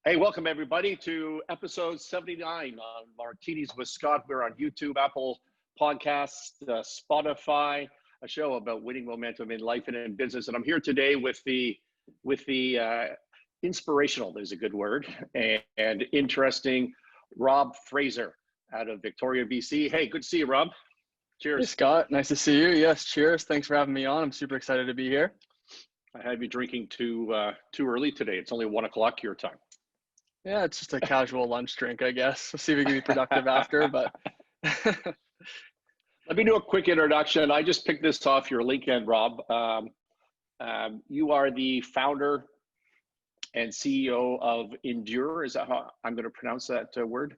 Hey, welcome everybody to episode 79 on Martinis with Scott. We're on YouTube, Apple Podcasts, Spotify, a show about winning momentum in life and in business. And I'm here today with the inspirational, there's a good word, and interesting Rob Fraser out of Victoria, BC. Hey, good to see you, Rob. Cheers. Hey, Scott. Nice to see you. Yes, cheers. Thanks for having me on. I'm super excited to be here. I had you drinking too early today. It's only 1 o'clock your time. Yeah, it's just a casual lunch drink, I guess. We'll see if we can be productive after, but. Let me do a quick introduction. I just picked this off your LinkedIn, Rob. You are the founder and CEO of endūr. Is that how I'm going to pronounce that word?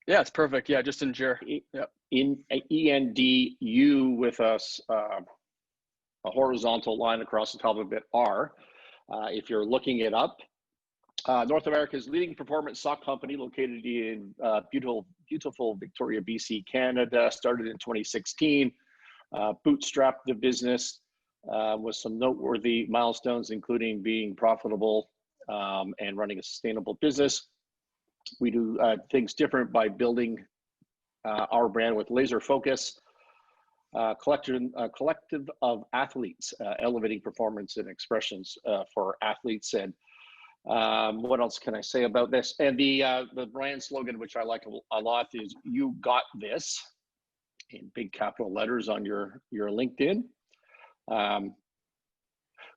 Yeah, it's perfect. Yeah, just endūr. Yep. In ENDU with a horizontal line across the top of it, R. If you're looking it up. North America's leading performance sock company located in beautiful Victoria, BC, Canada, started in 2016, bootstrapped the business with some noteworthy milestones, including being profitable and running a sustainable business. We do things different by building our brand with laser focus, collective of athletes, elevating performance and expressions for athletes. And what else can I say about this? And the brand slogan, which I like a lot, is "You got this," in big capital letters on your LinkedIn.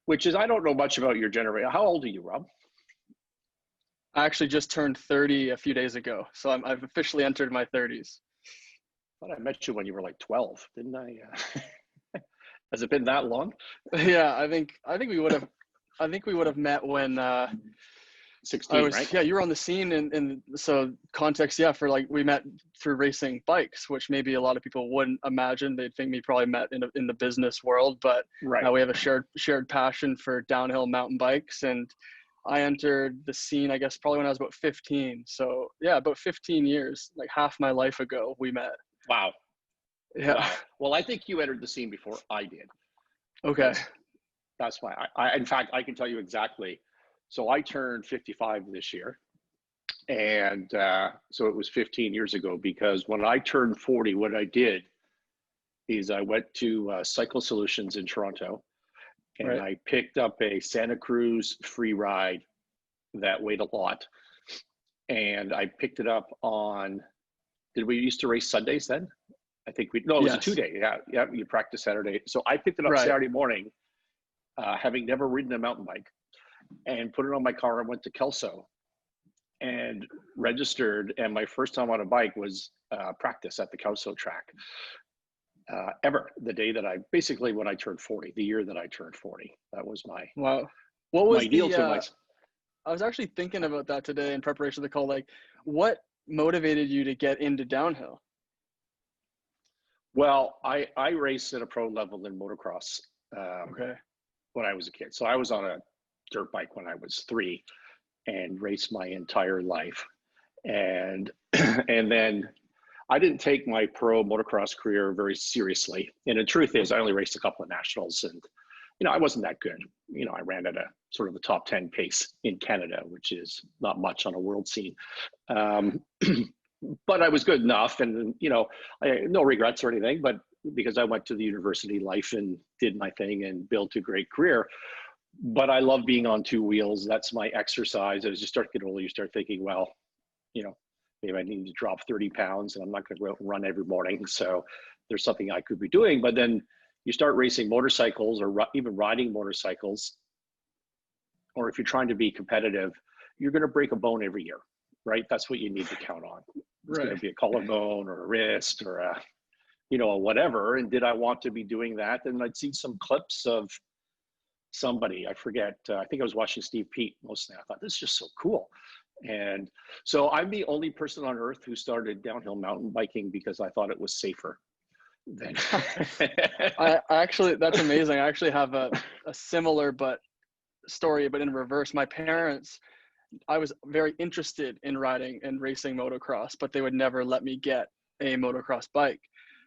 Which is, I don't know much about your generation. How old are you, Rob? I actually just turned 30 a few days ago, so I've officially entered my 30s. I thought I met you when you were like 12, didn't I? Has it been that long? Yeah, I think we would have. I think we would have met when 16, right? Yeah, you were on the scene, and so context, yeah, for like we met through racing bikes, which maybe a lot of people wouldn't imagine. They'd think we probably met in the business world, but right. We have a shared passion for downhill mountain bikes, and I entered the scene, I guess, probably when I was about 15. So yeah, about 15 years, like half my life ago, we met. Wow. Yeah. Wow. Well, I think you entered the scene before I did. Okay. That's why in fact, I can tell you exactly. So I turned 55 this year. And so it was 15 years ago, because when I turned 40, what I did is I went to Cycle Solutions in Toronto, and Right. I picked up a Santa Cruz free ride that weighed a lot. And I picked it up on, did we used to race Sundays then? I think it was Yes. a 2-day. Yeah, you practice Saturday. So I picked it up Right. Saturday morning, having never ridden a mountain bike, and put it on my car and went to Kelso and registered. And my first time on a bike was practice at the Kelso track ever. The day that when I turned 40, the year that I turned 40, that was my, Wow. What was my deal to my. I was actually thinking about that today in preparation for the call. Like, what motivated you to get into downhill? Well, I raced at a pro level in motocross Okay. when I was a kid. So I was on a dirt bike when I was 3 and raced my entire life. And and then I didn't take my pro motocross career very seriously. And the truth is, I only raced a couple of nationals, and I wasn't that good. I ran at a sort of a top 10 pace in Canada, which is not much on a world scene. But I was good enough, and no regrets or anything, but because I went to the university life and did my thing and built a great career. But I love being on 2 wheels. That's my exercise. As you start to get older, you start thinking, well, maybe I need to drop 30 pounds, and I'm not going to go out and run every morning. So there's something I could be doing. But then you start racing motorcycles, or even riding motorcycles, or if you're trying to be competitive, you're going to break a bone every year, right? That's what you need to count on. It's Right. going to be a collarbone or a wrist or a whatever. And did I want to be doing that? And I'd seen some clips of somebody, I forget, I think I was watching Steve Pete mostly. I thought, this is just so cool. And so I'm the only person on earth who started downhill mountain biking because I thought it was safer than. I actually, that's amazing. I actually have a similar story, but in reverse. My parents, I was very interested in riding and racing motocross, but they would never let me get a motocross bike.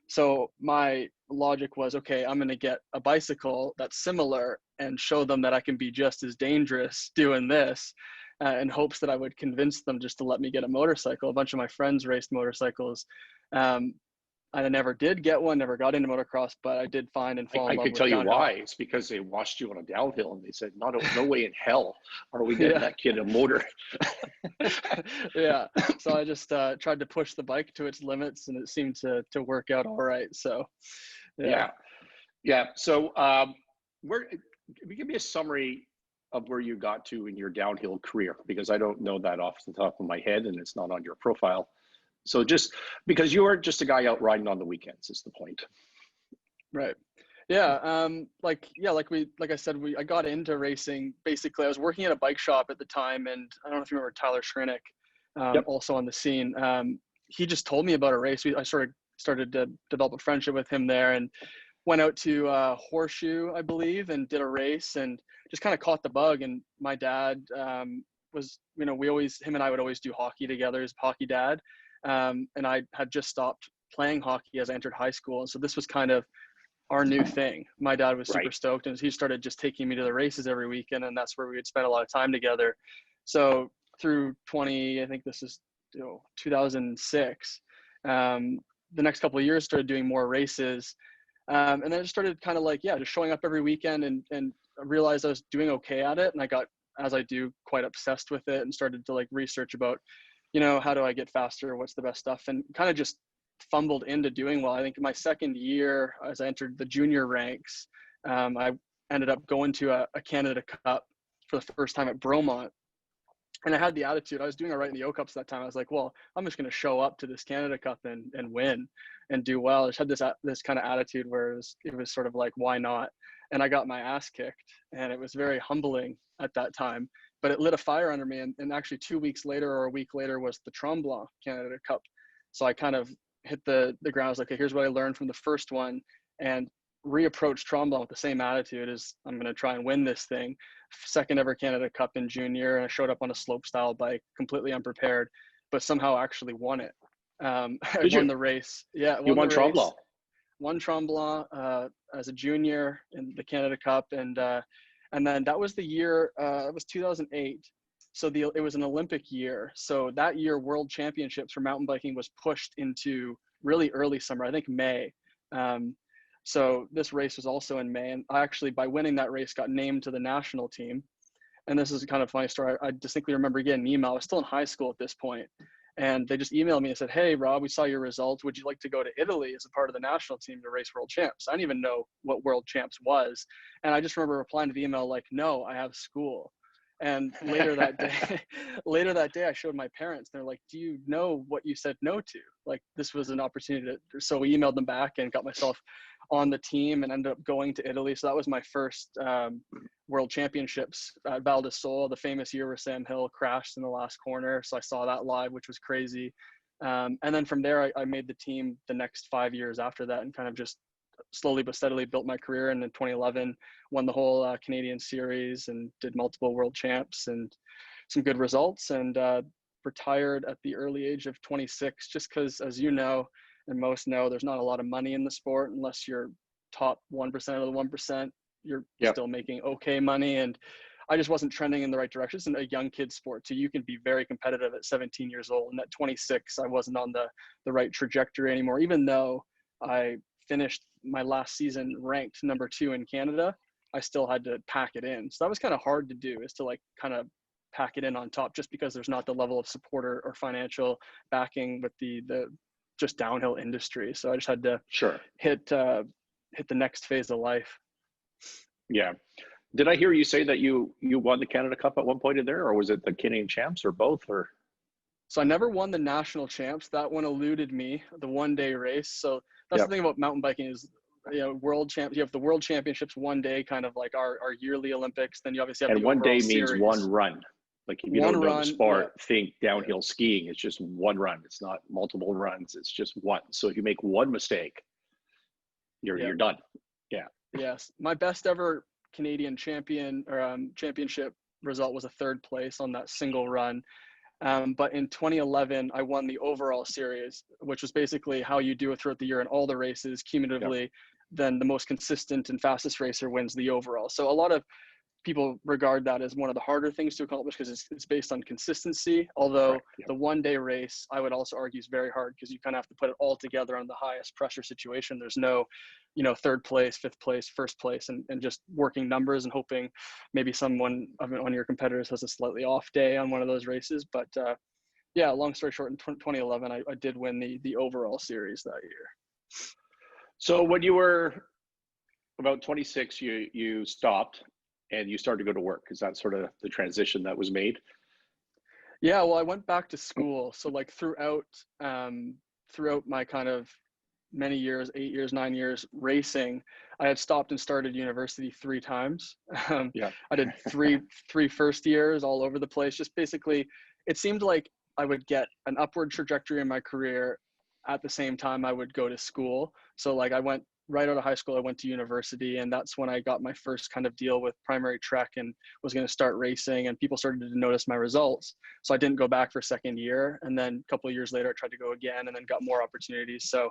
So my logic was, okay, I'm going to get a bicycle that's similar and show them that I can be just as dangerous doing this. in hopes that I would convince them just to let me get a motorcycle. A bunch of my friends raced motorcycles. I never did get one, never got into motocross, but I did find and fall in I love could with tell you downhill. why. It's because they watched you on a downhill and they said, no way in hell are we getting Yeah. that kid a motor. Yeah. So I just tried to push the bike to its limits, and it seemed to work out all right. So, yeah. Yeah. So give me a summary of where you got to in your downhill career, because I don't know that off the top of my head and it's not on your profile. So just because you weren't just a guy out riding on the weekends is the point. Right. Yeah. Like I said, I got into racing. Basically, I was working at a bike shop at the time, and I don't know if you remember Tyler Schrinnick, also on the scene. He just told me about a race. I started to develop a friendship with him there, and went out to Horseshoe, I believe, and did a race, and just kind of caught the bug. And my dad was, him and I would always do hockey together. His hockey dad. And I had just stopped playing hockey as I entered high school. And so this was kind of our new thing. My dad was super stoked, and he started just taking me to the races every weekend, and that's where we would spend a lot of time together. So through I think this is 2006, the next couple of years started doing more races. And then it started kind of like, just showing up every weekend, and I realized I was doing okay at it. And I got, as I do, quite obsessed with it and started to like research about, how do I get faster? What's the best stuff? And kind of just fumbled into doing well. I think my second year, as I entered the junior ranks, I ended up going to a Canada Cup for the first time at Bromont. And I had the attitude, I was doing all right in the O Cups that time. I was like, well, I'm just going to show up to this Canada Cup and win and do well. I just had this kind of attitude where it was sort of like, why not? And I got my ass kicked, and it was very humbling at that time, but it lit a fire under me. And actually 2 weeks later or a week later was the Tremblant Canada Cup. So I kind of hit the ground. I was like, okay, here's what I learned from the first one, and reapproach Tremblant with the same attitude as I'm going to try and win this thing. Second ever Canada Cup in junior, and I showed up on a slope style bike, completely unprepared, but somehow actually won it. I won the race. Yeah, you won Tremblant. Won Tremblant as a junior in the Canada Cup, and then that was the year. It was 2008. So it was an Olympic year. So that year, World Championships for mountain biking was pushed into really early summer. I think May. So this race was also in May, and I actually, by winning that race, got named to the national team. And this is a kind of funny story. I distinctly remember getting an email. I was still in high school at this point, and they just emailed me and said, "Hey, Rob, we saw your results. Would you like to go to Italy as a part of the national team to race World Champs?" I didn't even know what World Champs was, and I just remember replying to the email like, "No, I have school." And later that day, I showed my parents. They're like, "Do you know what you said no to? Like, this was an opportunity to." So we emailed them back and got myself on the team and ended up going to Italy. So that was my first World Championships at Val di Sole, the famous year where Sam Hill crashed in the last corner. So I saw that live, which was crazy. And then from there, I made the team the next 5 years after that, and kind of just slowly but steadily built my career. And in 2011, won the whole Canadian series and did multiple world champs and some good results, and retired at the early age of 26, just because, as you know, and most know, there's not a lot of money in the sport unless you're top 1% of the 1%. You're still making okay money. And I just wasn't trending in the right direction. It's a young kid sport too. You can be very competitive at 17 years old. And at 26, I wasn't on the right trajectory anymore, even though I finished my last season ranked number 2 in Canada. I still had to pack it in. So that was kind of hard to do, is to like kind of pack it in on top, just because there's not the level of support or financial backing with the just downhill industry. So I just had to hit the next phase of life. Yeah. Did I hear you say that you won the Canada Cup at one point in there, or was it the Canadian Champs, or both? Or so I never won the national champs. That one eluded me, the one-day race. So that's the thing about mountain biking is, world champs. You have the World Championships one day, kind of like our yearly Olympics. Then you obviously have and the one day series. means one run. Like if you don't know the sport, think downhill skiing. It's just one run. It's not multiple runs. It's just one. So if you make one mistake, you're done. Yeah. Yes. My best ever Canadian champion or championship result was a 3rd place on that single run. But in 2011, I won the overall series, which was basically how you do it throughout the year in all the races cumulatively. Then the most consistent and fastest racer wins the overall. So a lot of people regard that as one of the harder things to accomplish because it's based on consistency. Although Correct, yeah. the one-day race, I would also argue, is very hard because you kind of have to put it all together on the highest pressure situation. There's no, third place, fifth place, first place, and just working numbers and hoping maybe one of your competitors has a slightly off day on one of those races. But yeah, long story short, in 2011, I did win the overall series that year. So when you were about 26, you stopped and you started to go to work. Is that sort of the transition that was made? Yeah, well, I went back to school. So like throughout my kind of many years, 8 years, 9 years racing, I had stopped and started university 3 times. Yeah. I did three first years all over the place. Just basically, it seemed like I would get an upward trajectory in my career at the same time I would go to school. So like I went right out of high school, I went to university, and that's when I got my first kind of deal with Primary Trek and was going to start racing, and people started to notice my results. So I didn't go back for second year. And then a couple of years later, I tried to go again and then got more opportunities. So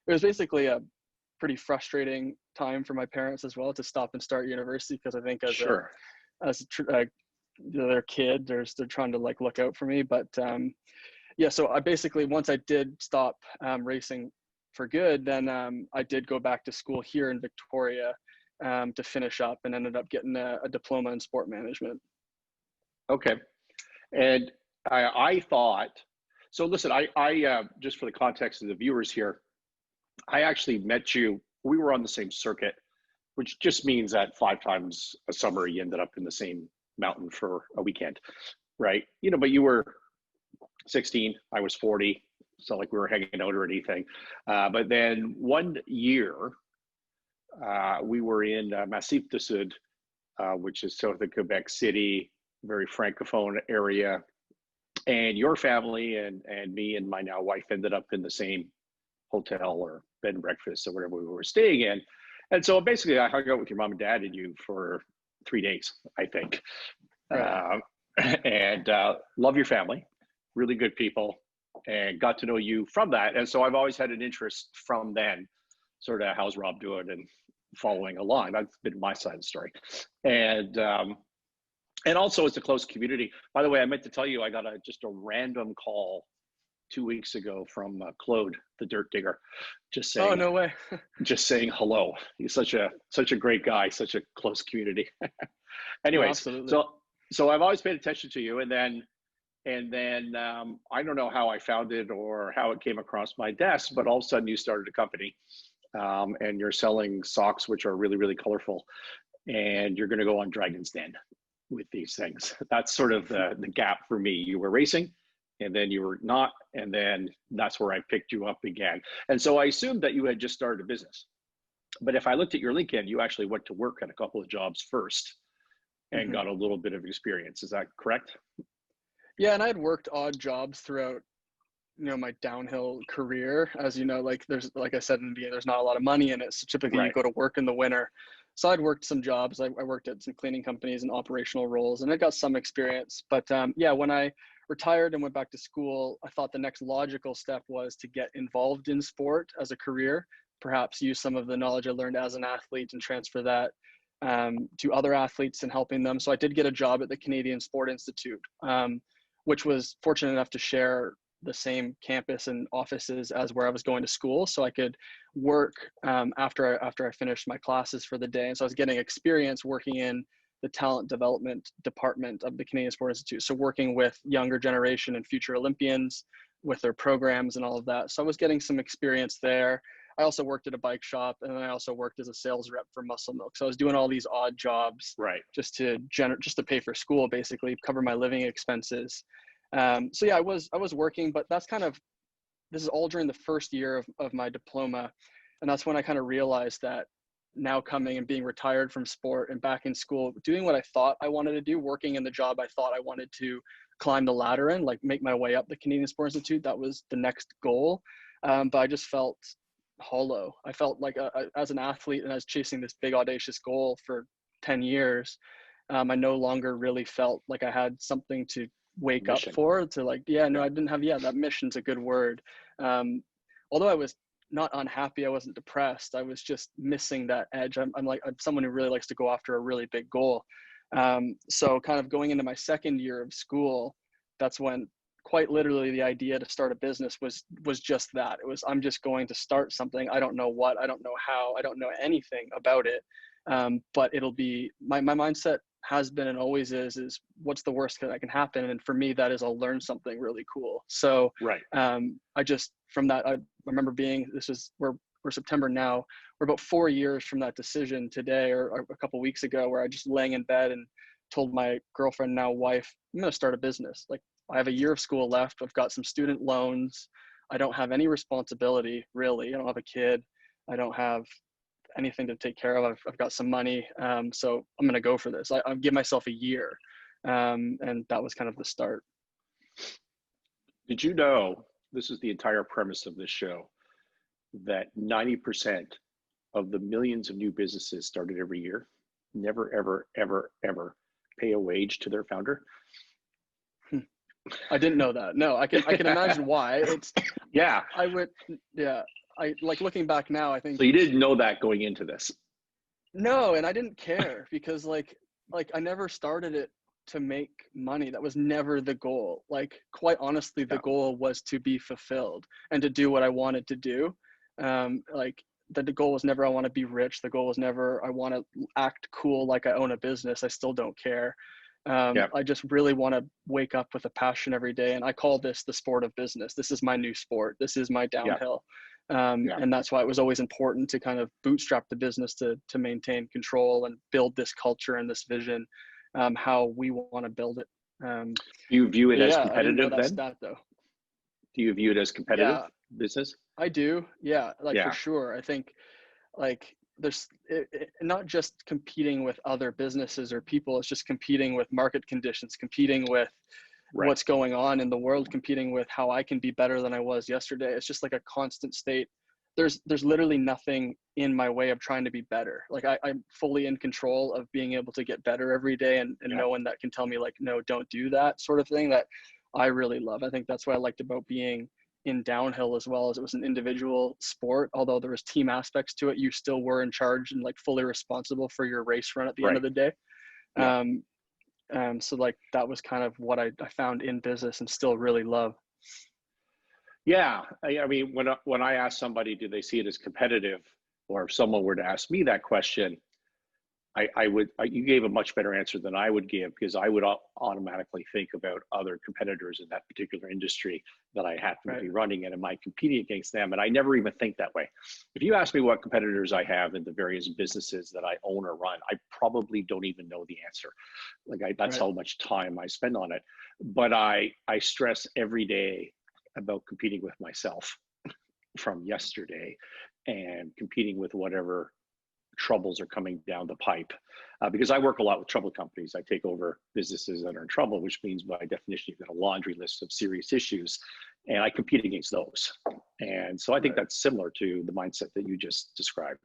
it was basically a pretty frustrating time for my parents as well to stop and start university, because I think their kid, they're trying to like look out for me. But yeah, so I basically, once I did stop racing for good, then I did go back to school here in Victoria to finish up, and ended up getting a diploma in sport management. Okay. And I thought, so listen, I just for the context of the viewers here, I actually met you, we were on the same circuit, which just means that 5 times a summer you ended up in the same mountain for a weekend, right? But you were 16, I was 40. So like we were hanging out or anything. But then one year, we were in Massif du Sud, which is south of Quebec City, very francophone area. And your family and me and my now wife ended up in the same hotel or bed and breakfast or whatever we were staying in. And so basically I hung out with your mom and dad and you for 3 days, I think. Right. And love your family, really good people, and got to know you from that. And so I've always had an interest from then, sort of how's Rob doing and following along. That's been my side of the story. And also it's a close community. By the way, I meant to tell you, I got just a random call 2 weeks ago from Claude, the dirt digger, just saying, oh, no way. just saying hello. He's such a great guy, such a close community. Anyways, Absolutely. so I've always paid attention to you, and then I don't know how I found it or how it came across my desk, but all of a sudden you started a company, and you're selling socks, which are really, really colorful, and you're going to go on Dragon's Den with these things. That's sort of the gap for me. You were racing, and then you were not, and then that's where I picked you up again. And so I assumed that you had just started a business. But if I looked at your LinkedIn, you actually went to work at a couple of jobs first and got a little bit of experience. Is that correct? Yeah, and I had worked odd jobs throughout, my downhill career. As you know, like I said in the beginning, there's not a lot of money in it. So typically Right. you go to work in the winter. So I'd worked some jobs. I worked at some cleaning companies and operational roles, and I got some experience. But yeah, when I retired and went back to school, I thought the next logical step was to get involved in sport as a career, perhaps use some of the knowledge I learned as an athlete and transfer that to other athletes and helping them. So I did get a job at the Canadian Sport Institute, which was fortunate enough to share the same campus and offices as where I was going to school. So I could work after I finished my classes for the day. And so I was getting experience working in the talent development department of the Canadian Sport Institute. So working with younger generation and future Olympians with their programs and all of that. So I was getting some experience there. I also worked at a bike shop, and then I also worked as a sales rep for Muscle Milk. So I was doing all these odd jobs, Right. just to pay for school, basically cover my living expenses. So yeah, I was working, but this is all during the first year of my diploma. And that's when I kind of realized that now coming and being retired from sport and back in school, doing what I thought I wanted to do, working in the job I thought I wanted to climb the ladder in, like make my way up the Canadian Sport Institute. That was the next goal. But I just felt hollow. I felt like as an athlete, and I was chasing this big audacious goal for 10 years. I no longer really felt like I had something to wake Mission. up for, to like, I didn't have, that mission's a good word. Although I was not unhappy, I wasn't depressed. I was just missing that edge. I'm someone who really likes to go after a really big goal. So kind of going into my second year of school, that's when quite literally the idea to start a business was just that. It was, I'm just going to start something. I don't know what, I don't know how, I don't know anything about it. But it'll be, my mindset has been and always is what's the worst that can happen? And for me, that is I'll learn something really cool. So Right. I just, from that, I remember being, we're September now, we're about 4 years from that decision today, or a couple of weeks ago, where I just laying in bed and told my girlfriend, now wife, I'm going to start a business. Like, I have a year of school left. I've got some student loans. I don't have any responsibility, really. I don't have a kid. I don't have anything to take care of. I've got some money. So I'm going to go for this. I'll give myself a year. And that was kind of the start. Did you know, this is the entire premise of this show, that 90% of the millions of new businesses started every year never, ever, ever, ever pay a wage to their founder? I didn't know that. No, I can imagine why. It's, yeah. I would, yeah. I like looking back now, I think. So you didn't know that going into this? No, and I didn't care because like I never started it to make money. That was never the goal. Like, quite honestly, the goal was to be fulfilled and to do what I wanted to do. Like, the goal was never I want to be rich. The goal was never I want to act cool like I own a business. I still don't care. I just really want to wake up with a passion every day. And I call this the sport of business. This is my new sport. This is my downhill. And that's why it was always important to kind of bootstrap the business to maintain control and build this culture and this vision, how we want to build it. Do you view it as competitive then? Stat, though. Do you view it as competitive business? I do. Yeah. For sure. I think like there's not just competing with other businesses or people. It's just competing with market conditions, competing with what's going on in the world, competing with how I can be better than I was yesterday. It's just like a constant state. There's literally nothing in my way of trying to be better. Like I'm fully in control of being able to get better every day, and no one that can tell me like, no, don't do that sort of thing, that I really love. I think that's what I liked about being in downhill as well, as it was an individual sport. Although there was team aspects to it, you still were in charge and like fully responsible for your race run at the end of the day. So like that was kind of what I found in business and still really love. Yeah, I mean, when I ask somebody, do they see it as competitive, or if someone were to ask me that question, you gave a much better answer than I would give, because I would automatically think about other competitors in that particular industry that I happen to be running in. Am I competing against them? And I never even think that way. If you ask me what competitors I have in the various businesses that I own or run, I probably don't even know the answer. Like that's how much time I spend on it. But I stress every day about competing with myself from yesterday and competing with whatever troubles are coming down the pipe, because I work a lot with troubled companies. I take over businesses that are in trouble, which means by definition you've got a laundry list of serious issues, and I compete against those. And so I think that's similar to the mindset that you just described.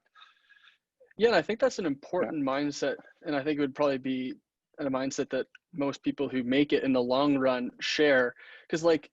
Yeah, and I think that's an important mindset, and I think it would probably be a mindset that most people who make it in the long run share, because like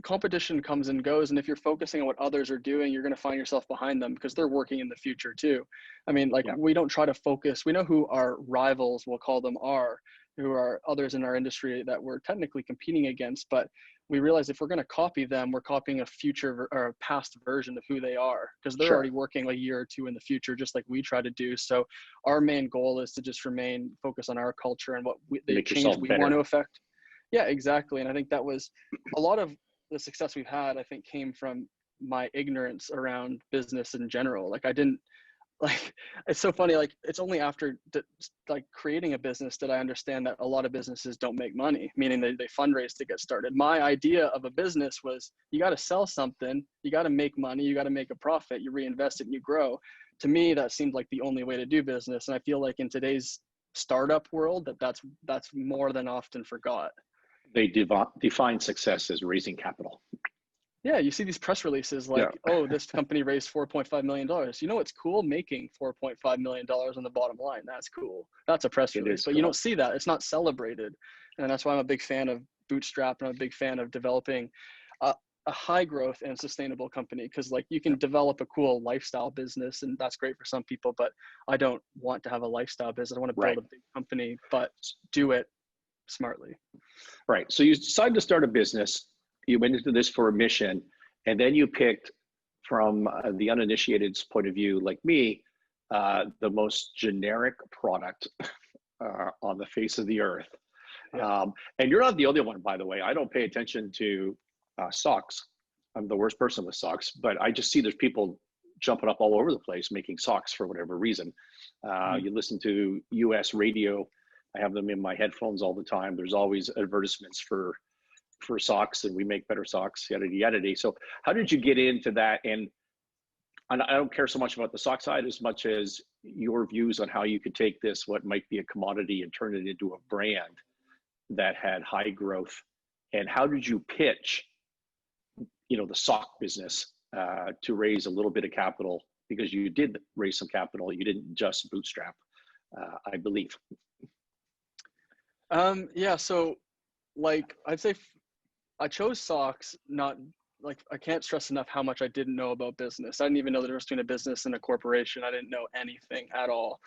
competition comes and goes, and if you're focusing on what others are doing, you're going to find yourself behind them because they're working in the future too. I mean, like we don't try to focus. We know who our rivals, we'll call them, are, who are others in our industry that we're technically competing against, but we realize if we're going to copy them, we're copying a future or a past version of who they are, because they're already working a year or two in the future, just like we try to do. So our main goal is to just remain focused on our culture and what the change we want to affect. Yeah, exactly. And I think that was a lot of the success we've had, I think, came from my ignorance around business in general. Like I didn't, like, it's so funny. Like it's only after like creating a business that I understand that a lot of businesses don't make money, meaning they fundraise to get started. My idea of a business was you got to sell something, you got to make money, you got to make a profit, you reinvest it and you grow. To me, that seemed like the only way to do business. And I feel like in today's startup world, that's more than often forgot. They define success as raising capital. Yeah, you see these press releases like, oh, this company raised $4.5 million. You know, it's cool making $4.5 million on the bottom line. That's cool. That's a press release, but you don't see that. It's not celebrated. And that's why I'm a big fan of Bootstrap, and I'm a big fan of developing. a high growth and sustainable company, because like you can develop a cool lifestyle business and that's great for some people, but I don't want to have a lifestyle business. I want to build a big company, but do it smartly. Right. So you decided to start a business. You went into this for a mission, and then you picked, from the uninitiated's point of view, like me, the most generic product on the face of the earth. Yeah. And you're not the only one, by the way. I don't pay attention to socks. I'm the worst person with socks, but I just see there's people jumping up all over the place making socks for whatever reason. You listen to US radio. I have them in my headphones all the time. There's always advertisements for socks, and we make better socks, yada, yada, yada. So how did you get into that? And I don't care so much about the sock side as much as your views on how you could take this, what might be a commodity, and turn it into a brand that had high growth. And how did you pitch, the sock business to raise a little bit of capital? Because you did raise some capital. You didn't just bootstrap, I believe. Yeah. So like, I'd say I chose socks, not like, I can't stress enough how much I didn't know about business. I didn't even know the difference between a business and a corporation. I didn't know anything at all.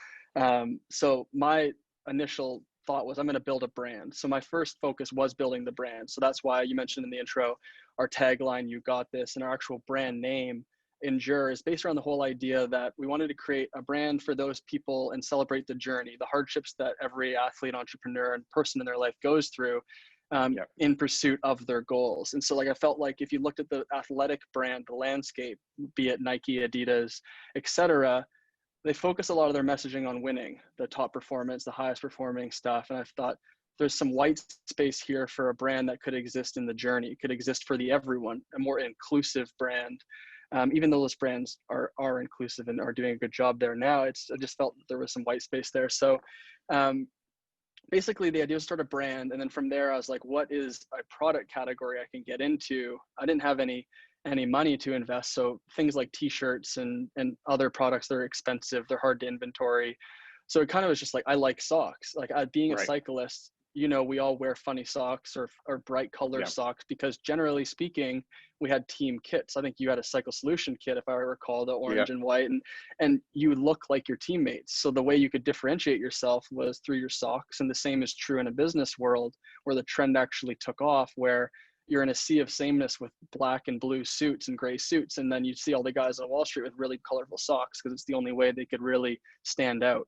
So my initial thought was, I'm going to build a brand. So my first focus was building the brand. So that's why you mentioned in the intro, our tagline, "You got this," and our actual brand name, endūr, is based around the whole idea that we wanted to create a brand for those people and celebrate the journey, the hardships that every athlete, entrepreneur, and person in their life goes through in pursuit of their goals. And so like, I felt like if you looked at the athletic brand, the landscape, be it Nike, Adidas, etc., they focus a lot of their messaging on winning, the top performance, the highest performing stuff. And I thought there's some white space here for a brand that could exist in the journey. It could exist for the everyone, a more inclusive brand. Even though those brands are inclusive and are doing a good job there now, I just felt that there was some white space there. So basically the idea was to start a brand. And then from there, I was like, what is a product category I can get into? I didn't have any money to invest. So things like t-shirts and other products, they're expensive, they're hard to inventory. So it kind of was just like, I like socks. Like being a cyclist, we all wear funny socks or bright colored socks, because generally speaking, we had team kits. I think you had a Cycle Solution kit, if I recall, the orange and white, and you look like your teammates. So the way you could differentiate yourself was through your socks. And the same is true in a business world, where the trend actually took off, where you're in a sea of sameness with black and blue suits and gray suits. And then you see all the guys on Wall Street with really colorful socks, because it's the only way they could really stand out.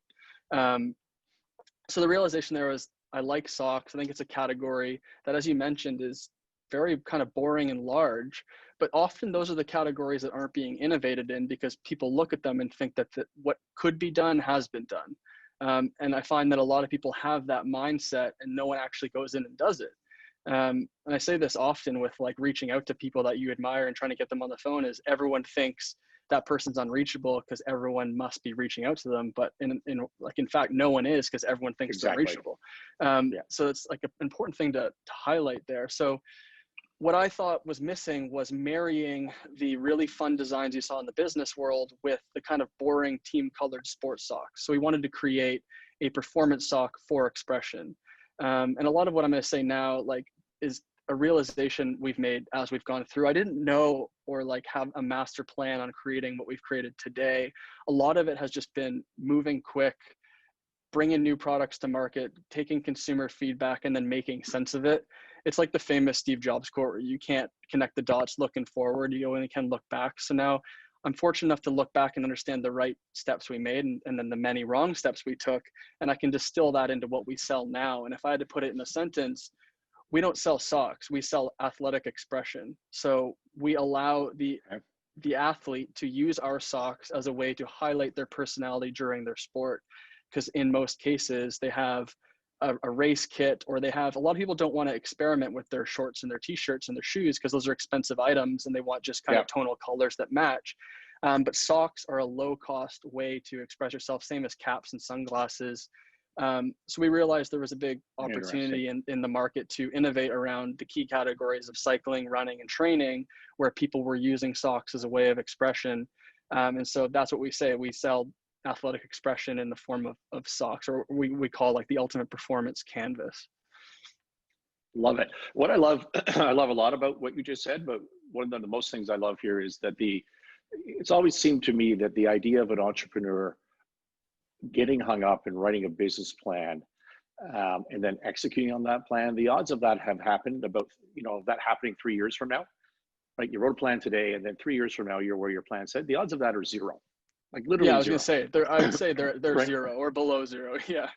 So the realization there was, I like socks. I think it's a category that, as you mentioned, is very kind of boring and large, but often those are the categories that aren't being innovated in, because people look at them and think that what could be done has been done. And I find that a lot of people have that mindset and no one actually goes in and does it. And I say this often with like reaching out to people that you admire and trying to get them on the phone, is everyone thinks that person's unreachable because everyone must be reaching out to them. But in fact, no one is, because everyone thinks it's unreachable. So it's like an important thing to highlight there. So what I thought was missing was marrying the really fun designs you saw in the business world with the kind of boring team colored sports socks. So we wanted to create a performance sock for expression. And a lot of what I'm going to say now, like, is a realization we've made as we've gone through. I didn't know or like have a master plan on creating what we've created today. A lot of it has just been moving quick, bringing new products to market, taking consumer feedback, and then making sense of it. It's like the famous Steve Jobs quote, where you can't connect the dots looking forward, you only can look back. So now I'm fortunate enough to look back and understand the right steps we made and then the many wrong steps we took. And I can distill that into what we sell now. And if I had to put it in a sentence, we don't sell socks, we sell athletic expression. So we allow the athlete to use our socks as a way to highlight their personality during their sport. Because in most cases, they have a race kit, or they have, a lot of people don't want to experiment with their shorts and their t-shirts and their shoes because those are expensive items and they want just kind of tonal colors that match. But socks are a low cost way to express yourself, same as caps and sunglasses. So we realized there was a big opportunity in the market to innovate around the key categories of cycling, running, and training, where people were using socks as a way of expression. And so that's what we say. We sell athletic expression in the form of socks, or we call like the ultimate performance canvas. Love it. What I love, I love a lot about what you just said, but one of the most things I love here is that it's always seemed to me that the idea of an entrepreneur getting hung up and writing a business plan, and then executing on that plan, the odds of that have happened about, that happening 3 years from now, right? You wrote a plan today, and then 3 years from now, you're where your plan said. The odds of that are zero, like literally Yeah, I was zero. gonna say I would say they're Right? zero or below zero. Yeah.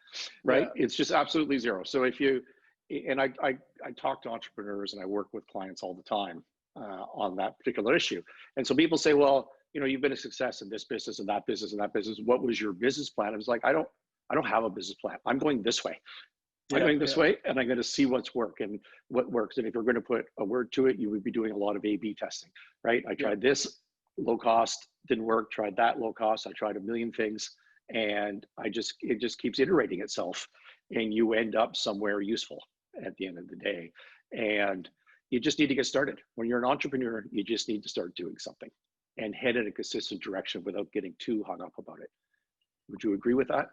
Right. Yeah. It's just absolutely zero. So if you, and I talk to entrepreneurs and I work with clients all the time on that particular issue. And so people say, well, you've been a success in this business and that business and that business. What was your business plan? I was like, I don't have a business plan. I'm going this way. I'm going this way, and I'm going to see what works. And if you're going to put a word to it, you would be doing a lot of A/B testing, right? I tried this low cost, didn't work. Tried that low cost. I tried a million things, and it just keeps iterating itself, and you end up somewhere useful at the end of the day. And you just need to get started. When you're an entrepreneur, you just need to start doing something and head in a consistent direction without getting too hung up about it. Would you agree with that?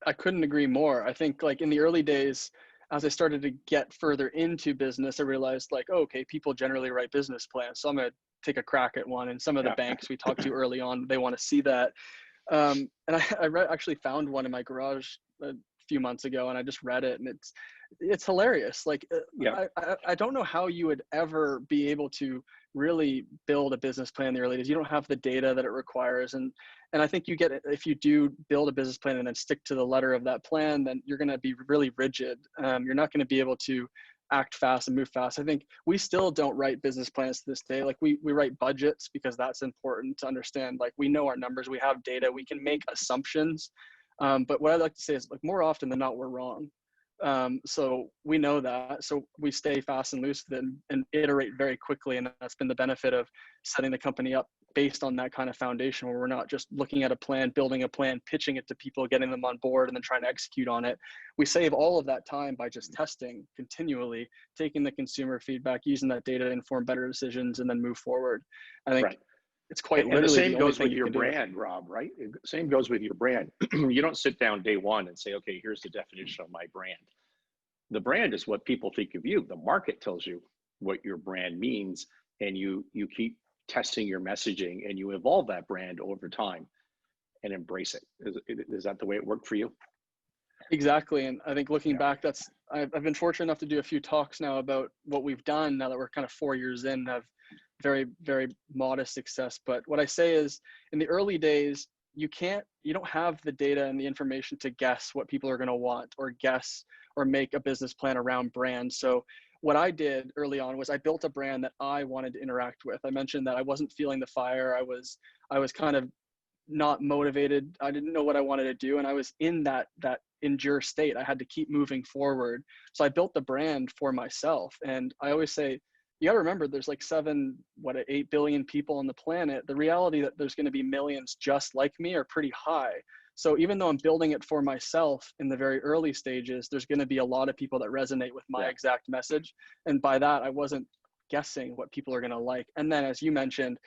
I couldn't agree more. I think like in the early days, as I started to get further into business, I realized like, oh, okay, people generally write business plans. So I'm going to take a crack at one. And some of the banks we talked to early on, they want to see that. And I actually found one in my garage a few months ago, and I just read it, and it's hilarious. Like, I don't know how you would ever be able to really build a business plan in the early days. You don't have the data that it requires. And I think if you do build a business plan and then stick to the letter of that plan, then you're going to be really rigid. You're not going to be able to act fast and move fast. I think we still don't write business plans to this day. Like we write budgets because that's important to understand. Like we know our numbers, we have data, we can make assumptions. But what I'd like to say is like more often than not, we're wrong. So we know that. So we stay fast and loose and iterate very quickly. And that's been the benefit of setting the company up based on that kind of foundation, where we're not just looking at a plan, building a plan, pitching it to people, getting them on board, and then trying to execute on it. We save all of that time by just testing continually, taking the consumer feedback, using that data to inform better decisions, and then move forward. I think it's quite literally the same the only goes thing with your brand, Rob, right? Same goes with your brand. You don't sit down day one and say, okay, here's the definition of my brand. The brand is what people think of you. The market tells you what your brand means, and you keep testing your messaging, and you evolve that brand over time and embrace it. Is that the way it worked for you? Exactly. And I think looking back, I've been fortunate enough to do a few talks now about what we've done now that we're kind of 4 years in, have very, very modest success. But what I say is in the early days, you don't have the data and the information to guess what people are going to want, or guess or make a business plan around brands. So what I did early on was I built a brand that I wanted to interact with. I mentioned that I wasn't feeling the fire. I was kind of not motivated. I didn't know what I wanted to do. And I was in that endūr state. I had to keep moving forward. So I built the brand for myself. And I always say, you got to remember there's like 8 billion people on the planet. The reality that there's going to be millions just like me are pretty high. So even though I'm building it for myself in the very early stages, there's going to be a lot of people that resonate with my exact message. And by that, I wasn't guessing what people are going to like. And then, as you mentioned,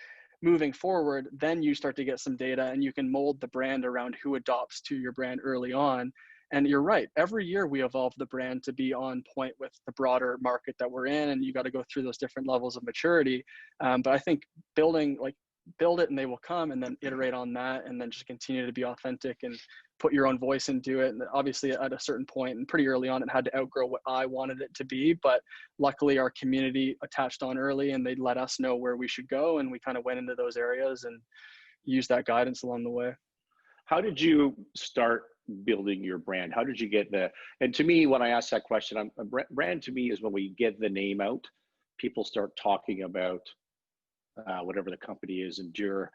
moving forward, then you start to get some data, and you can mold the brand around who adopts to your brand early on. And you're right, every year we evolve the brand to be on point with the broader market that we're in, and you got to go through those different levels of maturity. But I think build it and they will come, and then iterate on that, and then just continue to be authentic and put your own voice into it. And obviously at a certain point and pretty early on, it had to outgrow what I wanted it to be. But luckily our community attached on early, and they let us know where we should go. And we kind of went into those areas and used that guidance along the way. How did you start building your brand? How did you get and to me, when I ask that question, a brand to me is when we get the name out, people start talking about whatever the company is, endūr,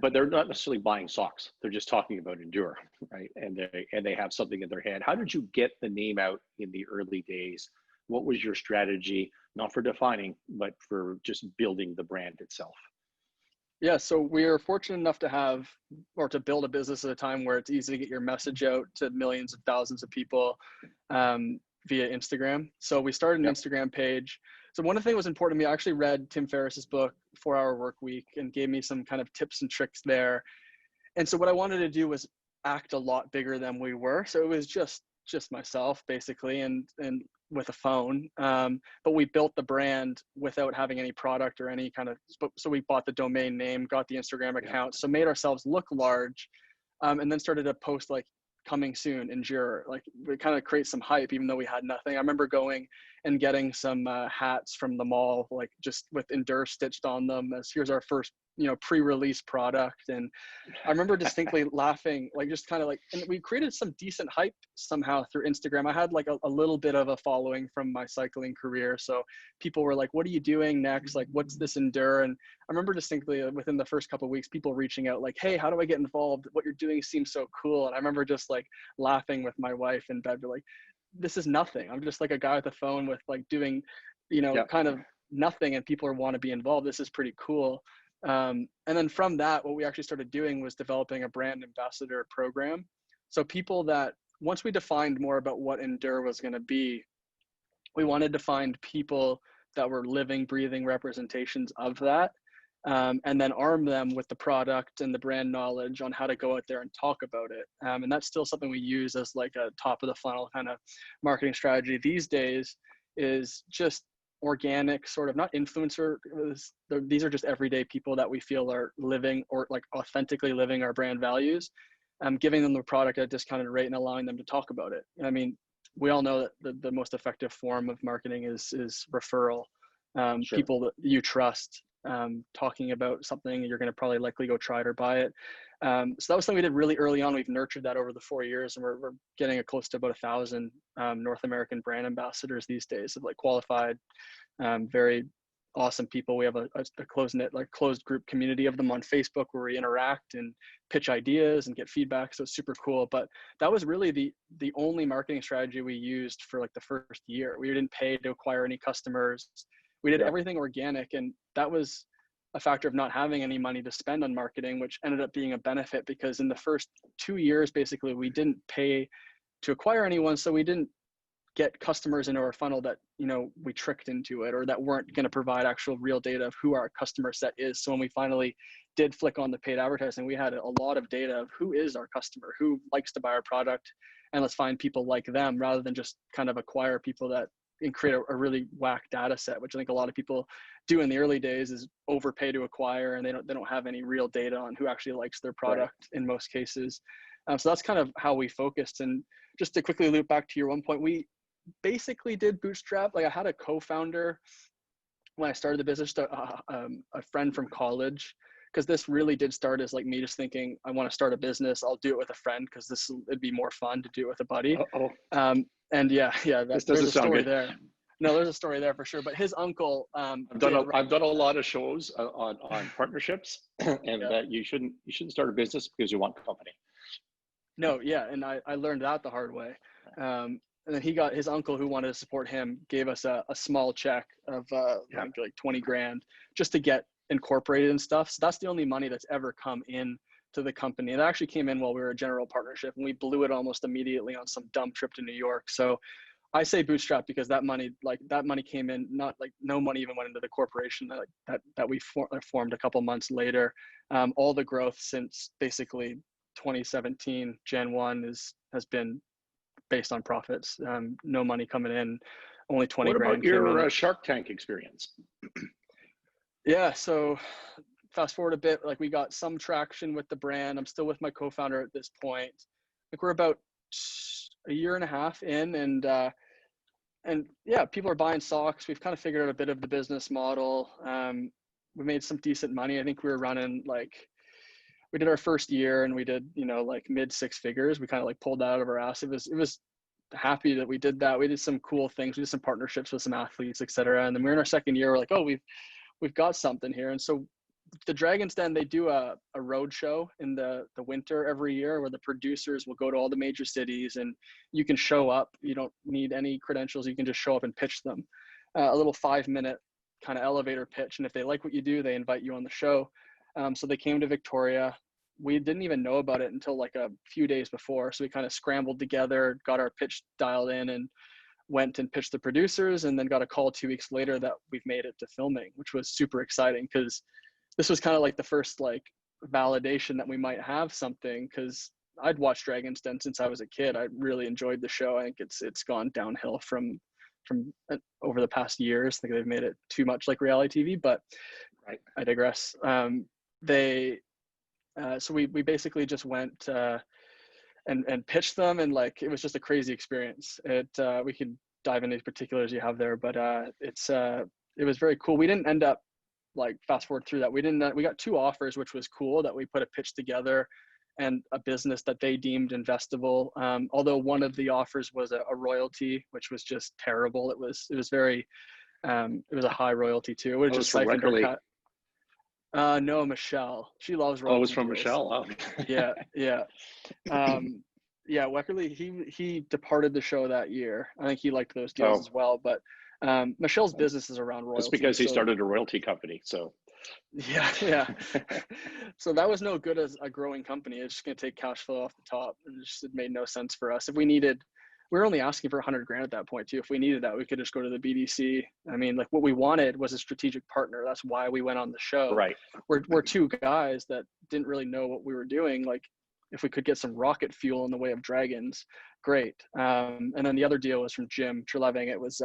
but they're not necessarily buying socks. They're just talking about endūr, right? And they have something in their head. How did you get the name out in the early days? What was your strategy, not for defining, but for just building the brand itself? Yeah, so we are fortunate enough to build a business at a time where it's easy to get your message out to millions of thousands of people via Instagram. So we started an Instagram page. So one of the things that was important to me, I actually read Tim Ferriss's book, 4 Hour Work Week, and gave me some kind of tips and tricks there. And so what I wanted to do was act a lot bigger than we were. So it was just just myself basically, and with a phone. But we built the brand without having any product or any kind of, so we bought the domain name, got the Instagram account, so made ourselves look large, and then started to post like coming soon, endūr, like we kind of create some hype even though we had nothing. I remember going and getting some hats from the mall, like just with endūr stitched on them, as here's our first, you know, pre-release product. And I remember distinctly laughing, like just kind of like, and we created some decent hype somehow through Instagram. I had like a little bit of a following from my cycling career. So people were like, what are you doing next? Like, what's this endūr? And I remember distinctly within the first couple of weeks, people reaching out like, hey, how do I get involved? What you're doing seems so cool. And I remember just like laughing with my wife in bed, like, this is nothing. I'm just like a guy with a phone with like doing, you know, kind of nothing, and people want to be involved. This is pretty cool. And then from that, what we actually started doing was developing a brand ambassador program. So people that, once we defined more about what endūr was going to be, we wanted to find people that were living, breathing representations of that, and then arm them with the product and the brand knowledge on how to go out there and talk about it. And that's still something we use as like a top of the funnel kind of marketing strategy these days, is just organic, sort of, not influencer. These are just everyday people that we feel are living, or like authentically living our brand values, giving them the product at a discounted rate and allowing them to talk about it. I mean, we all know that the most effective form of marketing is referral. People that you trust, talking about something, you're going to probably likely go try it or buy it. So that was something we did really early on. We've nurtured that over the 4 years, and we're getting close to about 1,000 North American brand ambassadors these days, of like qualified, very awesome people. We have a close-knit, like closed group community of them on Facebook where we interact and pitch ideas and get feedback. So it's super cool. But that was really the only marketing strategy we used for like the first year. We didn't pay to acquire any customers. We did everything organic, and that was a factor of not having any money to spend on marketing, which ended up being a benefit, because in the first 2 years, basically, we didn't pay to acquire anyone. So we didn't get customers into our funnel that, you know, we tricked into it, or that weren't going to provide actual real data of who our customer set is. So when we finally did flick on the paid advertising, we had a lot of data of who is our customer, who likes to buy our product, and let's find people like them, rather than just kind of acquire people that, and create a really whack data set, which I think a lot of people do in the early days, is overpay to acquire, and they don't have any real data on who actually likes their product in most cases. So that's kind of how we focused. And just to quickly loop back to your one point, we basically did bootstrap. Like, I had a co-founder when I started the business, a friend from college, because this really did start as like me just thinking, I want to start a business. I'll do it with a friend because it'd be more fun to do it with a buddy. And this doesn't sound good. There. No, there's a story there for sure. But his uncle, I've done a lot of shows on partnerships, and that you shouldn't start a business because you want company. No, yeah, and I learned that the hard way. And then his uncle, who wanted to support him, gave us a small check of like 20 grand just to get incorporated and stuff. So that's the only money that's ever come in to the company. It actually came in while we were a general partnership, and we blew it almost immediately on some dumb trip to New York. So I say bootstrap because that money came in, not like no money even went into the corporation that we formed a couple months later. All the growth since basically 2017 Jan 1 has been based on profits. No money coming in, only 20 grand. What about your Shark Tank experience? Yeah, so fast forward a bit, like we got some traction with the brand. I'm still with my co-founder at this point. Like, we're about a year and a half in, and yeah, people are buying socks. We've kind of figured out a bit of the business model. We made some decent money. I think we were running we did our first year and we did, like mid 6 figures. We kind of like pulled that out of our ass. It was happy that we did that. We did some cool things. We did some partnerships with some athletes, et cetera. And then we're in our second year. We're like, oh, we've got something here. And so the Dragon's Den, they do a road show in the winter every year where the producers will go to all the major cities, and you can show up. You don't need any credentials. You can just show up and pitch them a little 5-minute kind of elevator pitch. And if they like what you do, they invite you on the show. So they came to Victoria. We didn't even know about it until like a few days before. So we kind of scrambled together, got our pitch dialed in, and went and pitched the producers, and then got a call 2 weeks later that we've made it to filming, which was super exciting because this was kind of like the first like validation that we might have something, because I'd watched Dragon's Den since I was a kid. I really enjoyed the show. I think it's gone downhill from over the past years. I think they've made it too much like reality TV, but Right. I digress. So we basically just went and pitched them, and like it was just a crazy experience. We could dive into particulars you have there, but it was very cool. We didn't end up, like, fast forward through that. We got 2 offers, which was cool, that we put a pitch together and a business that they deemed investable. Although one of the offers was a royalty, which was just terrible. It was very, it was a high royalty too. It would have just siphoned her cut. No, Michelle. She loves royalty. Oh, it was from deals. Michelle. Oh. Yeah. Yeah, Weckerly, he departed the show that year. I think he liked those deals as well. But Michelle's business is around royalty. It's because he started a royalty company. So yeah. So that was no good as a growing company. It's just going to take cash flow off the top. It made no sense for us. If we were only asking for $100,000 at that point too. If we needed that, we could just go to the BDC. I mean, like, what we wanted was a strategic partner. That's why we went on the show. Right. We're 2 guys that didn't really know what we were doing. Like, if we could get some rocket fuel in the way of dragons, great. And then the other deal was from Jim Treleving. It was,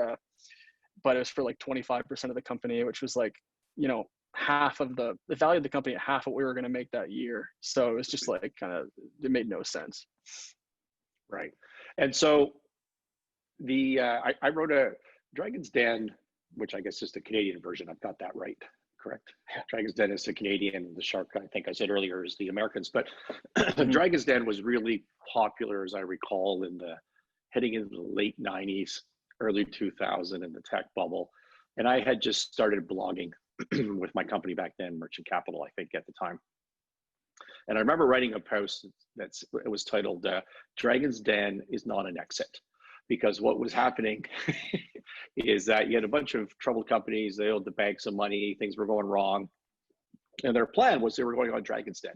but it was for like 25% of the company, which was like, half of the value of the company at half what we were going to make that year. So it was just like it made no sense. Right. And so I wrote a Dragon's Den, which I guess is the Canadian version. I've got that right, correct? Dragon's Den is the Canadian. The shark, I think I said earlier, is the Americans. But Dragon's Den was really popular, as I recall, heading into the late 90s, early 2000 in the tech bubble. And I had just started blogging with my company back then, Merchant Capital, I think, at the time. And I remember writing a post it was titled, Dragon's Den is not an exit. Because what was happening is that you had a bunch of troubled companies. They owed the bank some money. Things were going wrong. And their plan was they were going on Dragon's Den.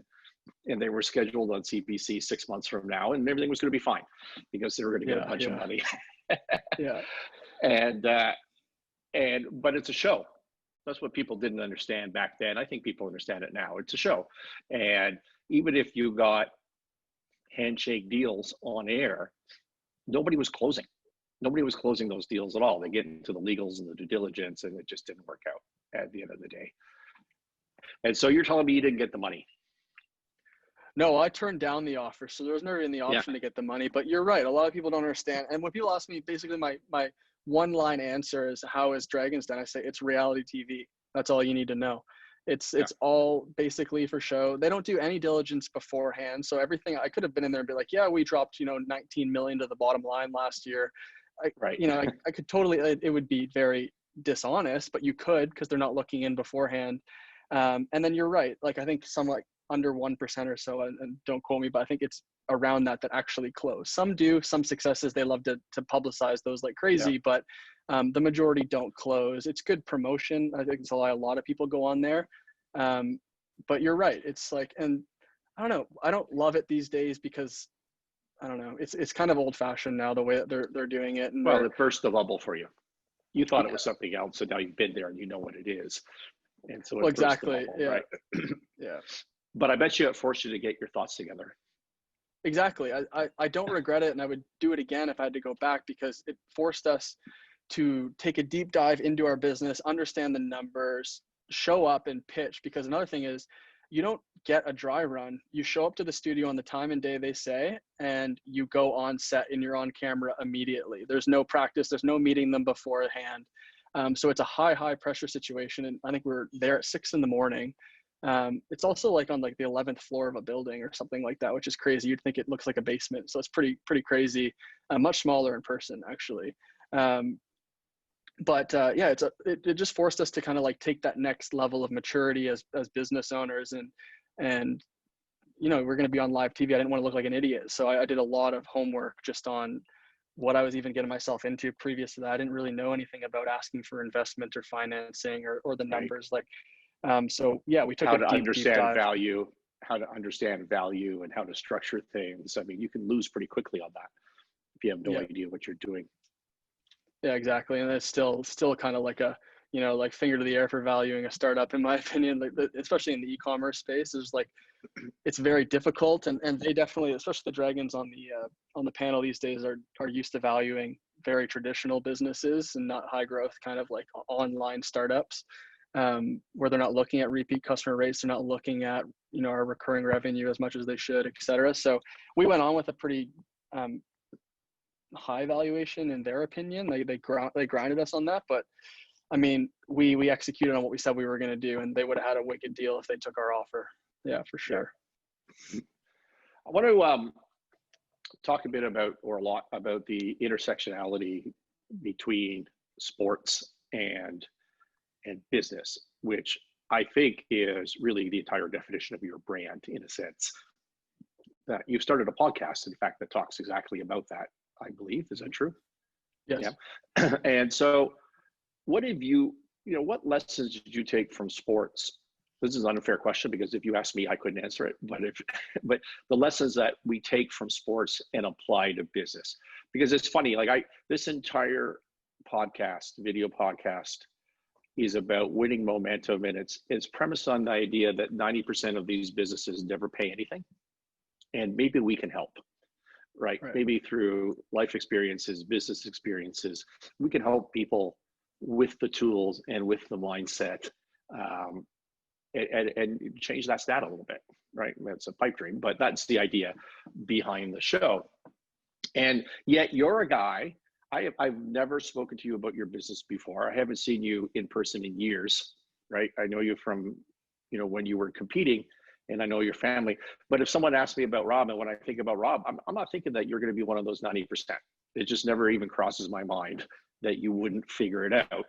And they were scheduled on CBC 6 months from now. And everything was going to be fine because they were going to get a bunch of money. Yeah. But it's a show. That's what people didn't understand back then. I think people understand it now. It's a show. And even if you got handshake deals on air, nobody was closing. Nobody was closing those deals at all. They get into the legals and the due diligence, and it just didn't work out at the end of the day. And so you're telling me you didn't get the money? No, I turned down the offer. So there was never even the option to get the money. But you're right. A lot of people don't understand. And when people ask me, basically my one-line answer is, how is Dragon's Den? I say, it's reality TV. That's all you need to know. It's all basically for show. They don't do any diligence beforehand. So everything, I could have been in there and be like, yeah, we dropped, 19 million to the bottom line last year. I could totally, it would be very dishonest, but you could, because they're not looking in beforehand. And then you're right. Like, I think some like under 1% or so, and don't quote me, but I think it's around that actually close. Some do, some successes, they love to publicize those like crazy, but the majority don't close. It's good promotion. I think it's a lot of people go on there. But you're right. It's like, and I don't know, I don't love it these days because I don't know, it's kind of old fashioned now, the way that they're doing it. And well, it burst the bubble for you. You thought it was something else, and now you've been there and you know what it is. And so it exactly. burst the bubble, right? Yeah. But I bet you it forced you to get your thoughts together. Exactly. I don't regret it, and I would do it again if I had to go back, because it forced us to take a deep dive into our business, understand the numbers, show up and pitch. Because another thing is, you don't get a dry run. You show up to the studio on the time and day they say, and you go on set and you're on camera immediately. There's no practice. There's no meeting them beforehand. So it's a high pressure situation. And I think we're there at 6 a.m. It's also like on like the 11th floor of a building or something like that, which is crazy. You'd think it looks like a basement. So it's pretty crazy, much smaller in person actually. But it just forced us to kind of like take that next level of maturity as business owners. And we're going to be on live TV. I didn't want to look like an idiot. So I did a lot of homework just on what I was even getting myself into previous to that. I didn't really know anything about asking for investment or financing or the numbers. Right. We took how to understand value and how to structure things. I mean, you can lose pretty quickly on that if you have no idea what you're doing. Yeah, exactly. And it's still kind of like you know, like finger to the air for valuing a startup, in my opinion, like especially in the e-commerce space. Is like, it's very difficult, and they definitely, especially the dragons on the panel these days, are used to valuing very traditional businesses and not high growth kind of like online startups, where they're not looking at repeat customer rates, they're not looking at, you know, our recurring revenue as much as they should, et cetera. So we went on with a pretty high valuation in their opinion. They grinded us on that, but I mean, we executed on what we said we were going to do, and they would have had a wicked deal if they took our offer. Yeah, for sure. I want to talk a bit about, or a lot about, the intersectionality between sports and business, which I think is really the entire definition of your brand, in a sense. That you've started a podcast, in fact, that talks exactly about that, I believe. Is that true? Yes. Yeah. And so what have what lessons did you take from sports? This is an unfair question, because if you asked me, I couldn't answer it. But the lessons that we take from sports and apply to business, because it's funny, like this entire video podcast is about winning momentum, and it's premised on the idea that 90% of these businesses never pay anything, and maybe we can help. Right? Maybe through life experiences, business experiences, we can help people with the tools and with the mindset, and change that stat a little bit, right? That's a pipe dream, but that's the idea behind the show. And yet you're a guy, I've never spoken to you about your business before. I haven't seen you in person in years, right? I know you from, when you were competing, and I know your family. But if someone asks me about Rob, and when I think about Rob, I'm not thinking that you're going to be one of those 90%. It just never even crosses my mind that you wouldn't figure it out.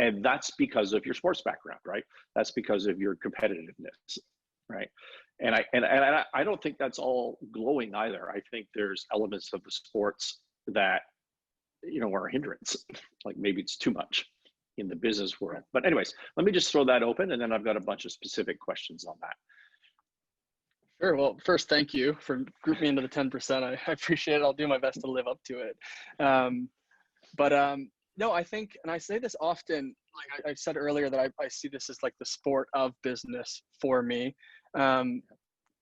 And that's because of your sports background, right? That's because of your competitiveness, right? And I don't think that's all glowing either. I think there's elements of the sports that, are a hindrance. Like maybe it's too much in the business world. But anyways, let me just throw that open, and then I've got a bunch of specific questions on that. Sure. Well, first, thank you for grouping me into the 10%. I appreciate it. I'll do my best to live up to it. No, I think, and I say this often, like I said earlier, that I see this as like the sport of business for me. And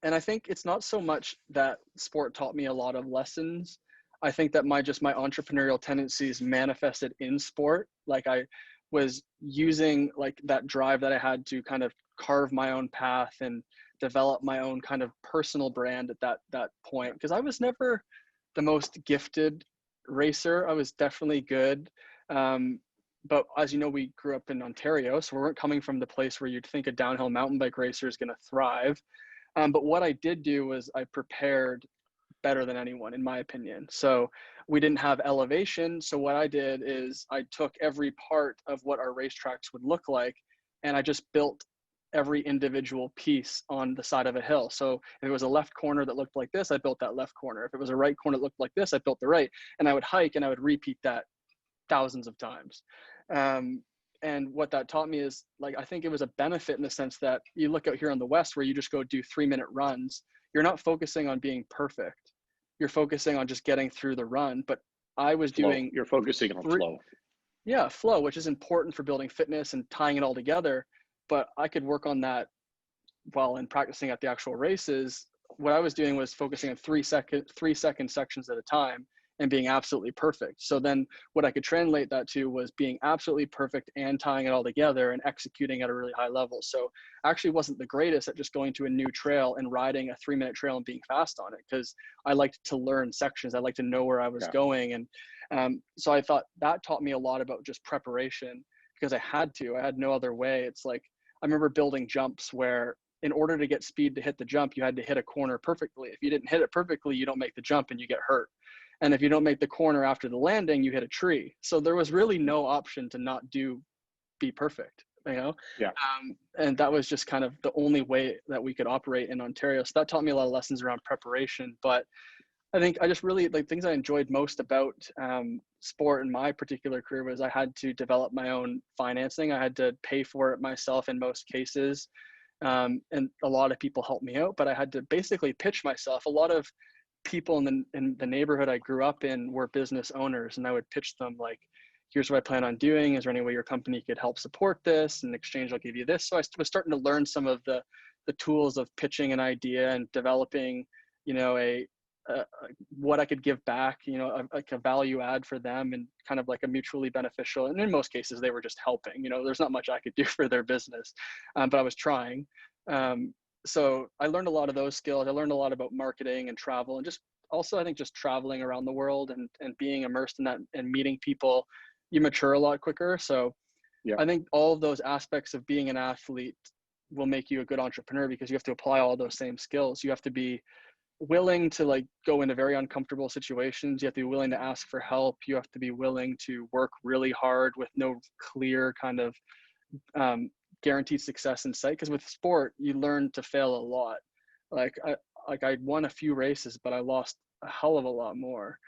I think it's not so much that sport taught me a lot of lessons. I think that my entrepreneurial tendencies manifested in sport. Like I was using like that drive that I had to kind of carve my own path and develop my own kind of personal brand at that point, because I was never the most gifted racer. I was definitely good, but as you know, we grew up in Ontario, so we weren't coming from the place where you'd think a downhill mountain bike racer is going to thrive. But what I did do was I prepared better than anyone, in my opinion. So we didn't have elevation, so what I did is I took every part of what our racetracks would look like, and I just built every individual piece on the side of a hill. So if it was a left corner that looked like this, I built that left corner. If it was a right corner that looked like this, I built the right. And I would hike and I would repeat that thousands of times. And what that taught me is, like, I think it was a benefit in the sense that you look out here on the West where you just go do 3-minute runs. You're not focusing on being perfect. You're focusing on just getting through the run. But I was doing— You're focusing on flow. Yeah, flow, which is important for building fitness and tying it all together. But I could work on that while in practicing at the actual races. What I was doing was focusing on 3-second sections at a time and being absolutely perfect. So then what I could translate that to was being absolutely perfect and tying it all together and executing at a really high level. So I actually wasn't the greatest at just going to a new trail and riding a 3-minute trail and being fast on it, because I liked to learn sections. I liked to know where I was going. And so I thought that taught me a lot about just preparation, because I had no other way. It's like, I remember building jumps where in order to get speed to hit the jump, you had to hit a corner perfectly. If you didn't hit it perfectly, you don't make the jump and you get hurt. And if you don't make the corner after the landing, you hit a tree. So there was really no option to not be perfect, Yeah. And that was just kind of the only way that we could operate in Ontario. So that taught me a lot of lessons around preparation. But I think I just really, like, things I enjoyed most about sport in my particular career was I had to develop my own financing. I had to pay for it myself in most cases. And a lot of people helped me out, but I had to basically pitch myself. A lot of people in the neighborhood I grew up in were business owners, and I would pitch them like, here's what I plan on doing. Is there any way your company could help support this? In exchange, I'll give you this. So I was starting to learn some of the tools of pitching an idea and developing, you know, what I could give back, you know, like a value add for them, and kind of like a mutually beneficial. And in most cases, they were just helping. You know, there's not much I could do for their business, but I was trying. So I learned a lot of those skills. I learned a lot about marketing and travel, and just also I think just traveling around the world and being immersed in that and meeting people, you mature a lot quicker. So Yeah. I think all of those aspects of being an athlete will make you a good entrepreneur, because you have to apply all those same skills. You have to be willing to like go into very uncomfortable situations. You have to be willing to ask for help. You have to be willing to work really hard with no clear kind of guaranteed success in sight. Because with sport, you learn to fail a lot. I won a few races, but I lost a hell of a lot more.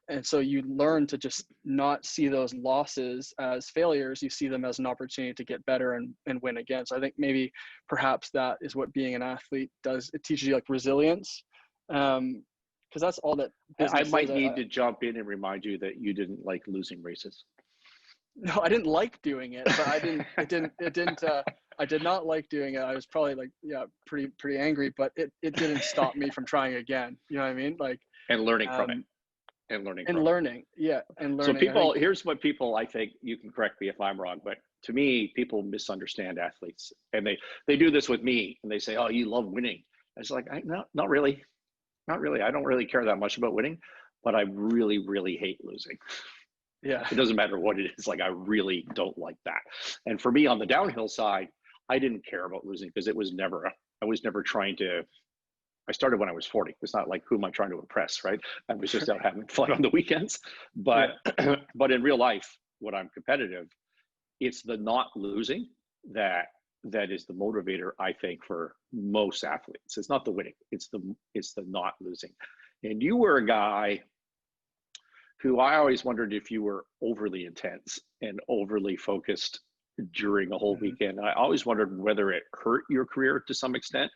And so you learn to just not see those losses as failures. You see them as an opportunity to get better and win again. So I think maybe perhaps that is what being an athlete does. It teaches you like resilience. Because that's all that business I might is. need to jump in and remind you that you didn't like losing races. No, I didn't like doing it, but I did not like doing it. I was probably like, pretty angry, but it didn't stop me from trying again. You know what I mean? Like, and learning from it. And learning. So here's what people, I think, you can correct me if I'm wrong, but to me, people misunderstand athletes, and they do this with me, and they say, "Oh, you love winning." It's like, no, not really. I don't really care that much about winning, but I really, really hate losing. Yeah. It doesn't matter what it is. Like, I really don't like that. And for me on the downhill side, I didn't care about losing, because I was never trying to. I started when I was 40. It's not like, who am I trying to impress, right? I was just out having fun on the weekends. But but in real life, when I'm competitive, it's the not losing that is the motivator, I think, for most athletes. It's not the winning. It's the not losing. And you were a guy who I always wondered if you were overly intense and overly focused during a whole weekend. I always wondered whether it hurt your career to some extent.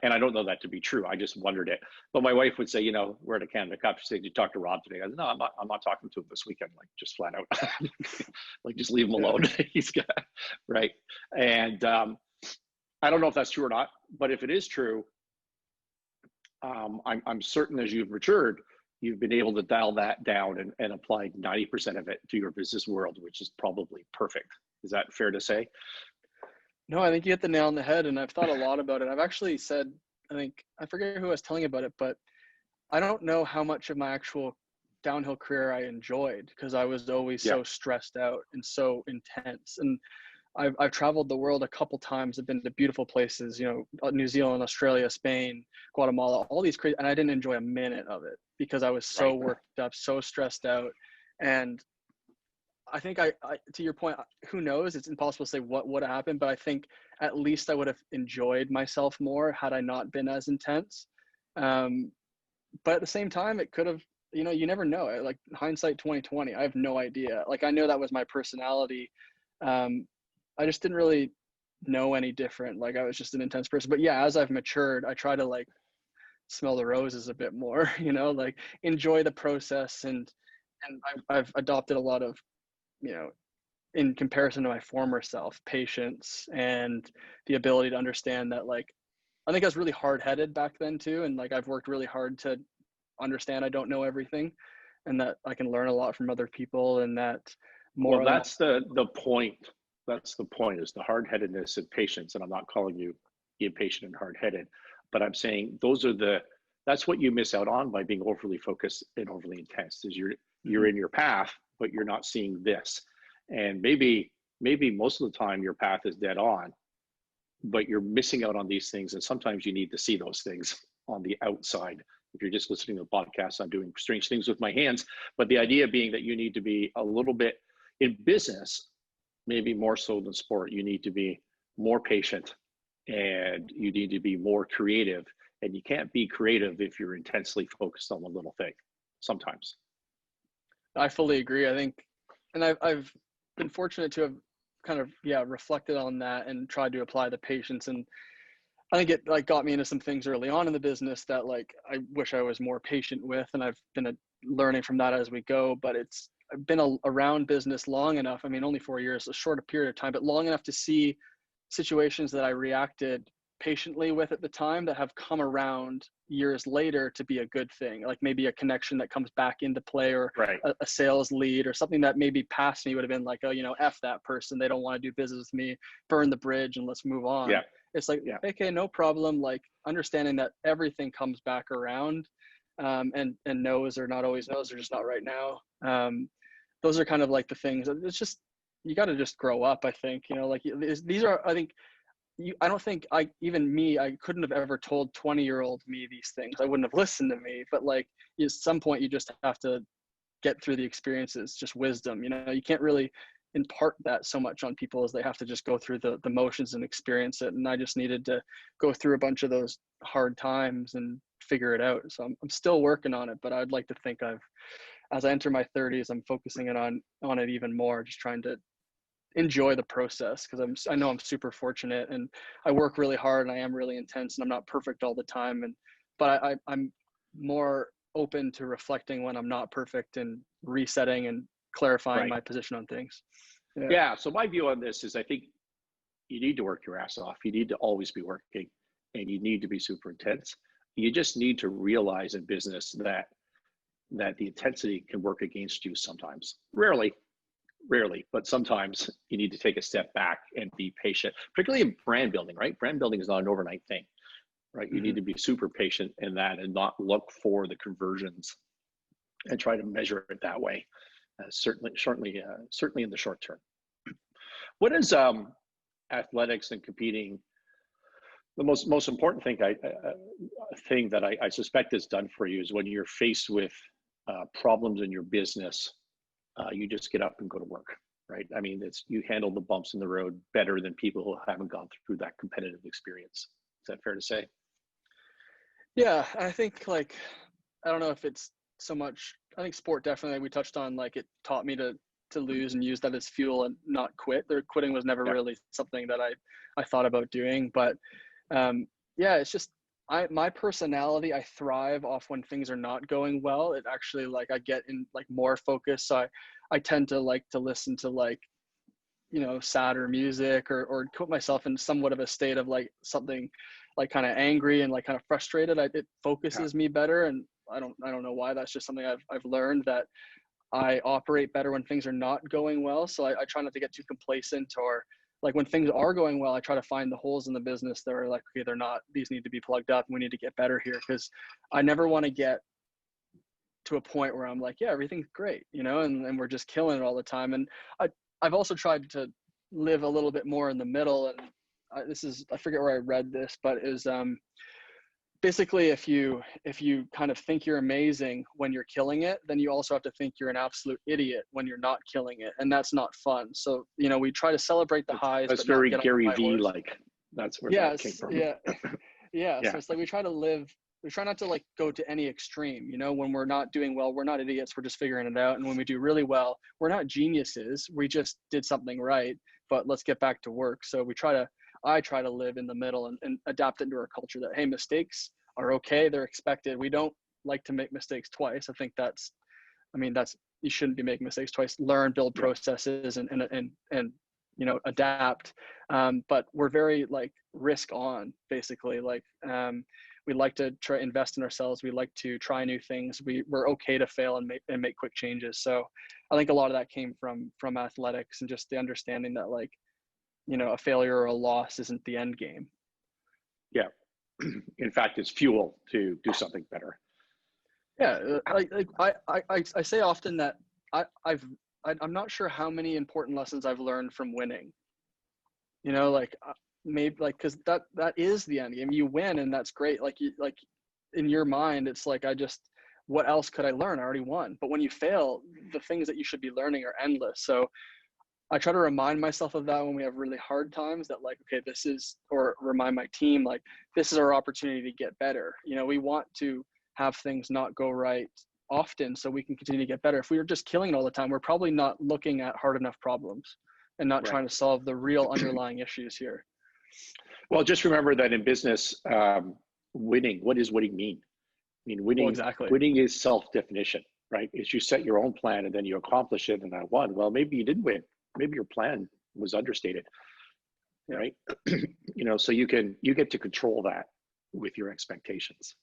And I don't know that to be true. I just wondered it. But my wife would say, you know, we're at a Canada Cup. She said, "Did you talk to Rob today?" I said, "No, I'm not talking to him this weekend. Like, just flat out, like, just leave him alone." He's got, right. And I don't know if that's true or not, but if it is true, I'm certain as you've matured, you've been able to dial that down and apply 90% of it to your business world, which is probably perfect. Is that fair to say? No, I think you hit the nail on the head, and I've thought a lot about it. I've actually said, I forget who I was telling about it, but I don't know how much of my actual downhill career I enjoyed, because I was always so stressed out and so intense. And I've traveled the world a couple times. I've been to beautiful places, you know, New Zealand, Australia, Spain, Guatemala, all these crazy, and I didn't enjoy a minute of it because I was so worked up, so stressed out. And I think I to your point, who knows? It's impossible to say what would have happened, but I think at least I would have enjoyed myself more had I not been as intense. But at the same time, it could have, you know, you never know. Like, hindsight 2020, I have no idea. Like, I know that was my personality. I just didn't really know any different. Like, I was just an intense person. But yeah, as I've matured, I try to like smell the roses a bit more, you know, like enjoy the process. And I've adopted a lot of, you know, in comparison to my former self, patience and the ability to understand that, like, I think I was really hard-headed back then too. And like, I've worked really hard to understand I don't know everything, and that I can learn a lot from other people, and that more. Well, that's the point. That's the point, is the hard-headedness and patience. And I'm not calling you impatient and hard-headed, but I'm saying that's what you miss out on by being overly focused and overly intense, is you're in your path, but you're not seeing this. And maybe most of the time your path is dead on, but you're missing out on these things. And sometimes you need to see those things on the outside. If you're just listening to the podcast, I'm doing strange things with my hands, but the idea being that you need to be a little bit, in business, maybe more so than sport, you need to be more patient, and you need to be more creative. And you can't be creative if you're intensely focused on one little thing sometimes. I fully agree. I think, and I've been fortunate to have kind of, reflected on that and tried to apply the patience. And I think it like got me into some things early on in the business that like I wish I was more patient with, and I've been learning from that as we go. But I've been around business long enough. I mean, only 4 years, a short period of time, but long enough to see situations that I reacted patiently with at the time that have come around years later to be a good thing. Like maybe a connection that comes back into play, or Right. a sales lead, or something that maybe past me would have been like, oh, you know, F that person. They don't want to do business with me, burn the bridge and let's move on. Yeah. It's like, Yeah. okay, no problem. Like understanding that everything comes back around, and no's are not always no's, they're just not right now. Those are kind of like the things. It's just, you got to just grow up, I think, you know, like these are, I think, I don't think I couldn't have ever told 20-year-old me these things. I wouldn't have listened to me, but like at some point you just have to get through the experiences, just wisdom, you know, you can't really impart that so much on people as they have to just go through the motions and experience it. And I just needed to go through a bunch of those hard times and figure it out. So I'm still working on it, but I'd like to think as I enter my 30s, I'm focusing it on it even more, just trying to enjoy the process, because I know I'm super fortunate and I work really hard and I am really intense and I'm not perfect all the time. But I'm more open to reflecting when I'm not perfect and resetting and clarifying Right. my position on things. Yeah. So my view on this is I think you need to work your ass off. You need to always be working, and you need to be super intense. You just need to realize in business that the intensity can work against you sometimes. Rarely, but sometimes you need to take a step back and be patient, particularly in brand building, right? Brand building is not an overnight thing, right? You need to be super patient in that and not look for the conversions and try to measure it that way. Certainly in the short term. What is athletics and competing? The most important thing that I suspect is done for you is when you're faced with problems in your business, you just get up and go to work, right? I mean, you handle the bumps in the road better than people who haven't gone through that competitive experience. Is that fair to say? Yeah, I think like, I don't know if it's so much, I think sport definitely, we touched on, like it taught me to lose and use that as fuel and not quit. Quitting was never really something that I thought about doing, but yeah, it's just, my personality, I thrive off when things are not going well. It actually, like, I get in like more focus. So I tend to like to listen to like, you know, sadder music, or put myself in somewhat of a state of like something like kind of angry and like kind of frustrated. It focuses me better. And I don't know why. That's just something I've learned, that I operate better when things are not going well. So I try not to get too complacent, or like when things are going well, I try to find the holes in the business that are like, okay, these need to be plugged up and we need to get better here. Cause I never want to get to a point where I'm like, yeah, everything's great, you know, and we're just killing it all the time. And I've also tried to live a little bit more in the middle. And I forget where I read this, but it was basically if you kind of think you're amazing when you're killing it, then you also have to think you're an absolute idiot when you're not killing it, and that's not fun. So, you know, we try to celebrate the highs. That's but very not Gary V like. That's where that came from. Yeah. So it's like we try not to like go to any extreme, you know. When we're not doing well, we're not idiots, we're just figuring it out. And when we do really well, we're not geniuses, we just did something right, but let's get back to work. So I try to live in the middle and adapt into our culture that, hey, mistakes are okay, they're expected. We don't like to make mistakes twice. I think you shouldn't be making mistakes twice. Learn, build processes, and you know, adapt. But we're very like risk on, basically. Like we like to try invest in ourselves. We like to try new things. We're okay to fail and make quick changes. So I think a lot of that came from athletics, and just the understanding that, like, you know, a failure or a loss isn't the end game. Yeah. In fact, it's fuel to do something better. Yeah. I say often that I'm not sure how many important lessons I've learned from winning, you know, like maybe like, cause that is the end game. You win and that's great. Like in your mind, it's like, what else could I learn? I already won. But when you fail, the things that you should be learning are endless. So I try to remind myself of that when we have really hard times, that like, okay, or remind my team, like, this is our opportunity to get better. You know, we want to have things not go right often so we can continue to get better. If we were just killing it all the time, we're probably not looking at hard enough problems and not trying to solve the real underlying issues here. Well, just remember that in business, winning, what does winning mean? I mean, Well, winning, exactly. winning is self-definition, right? Is you set your own plan and then you accomplish it and I won. Well, maybe you didn't win. Maybe your plan was understated, Yeah. right? So you get to control that with your expectations.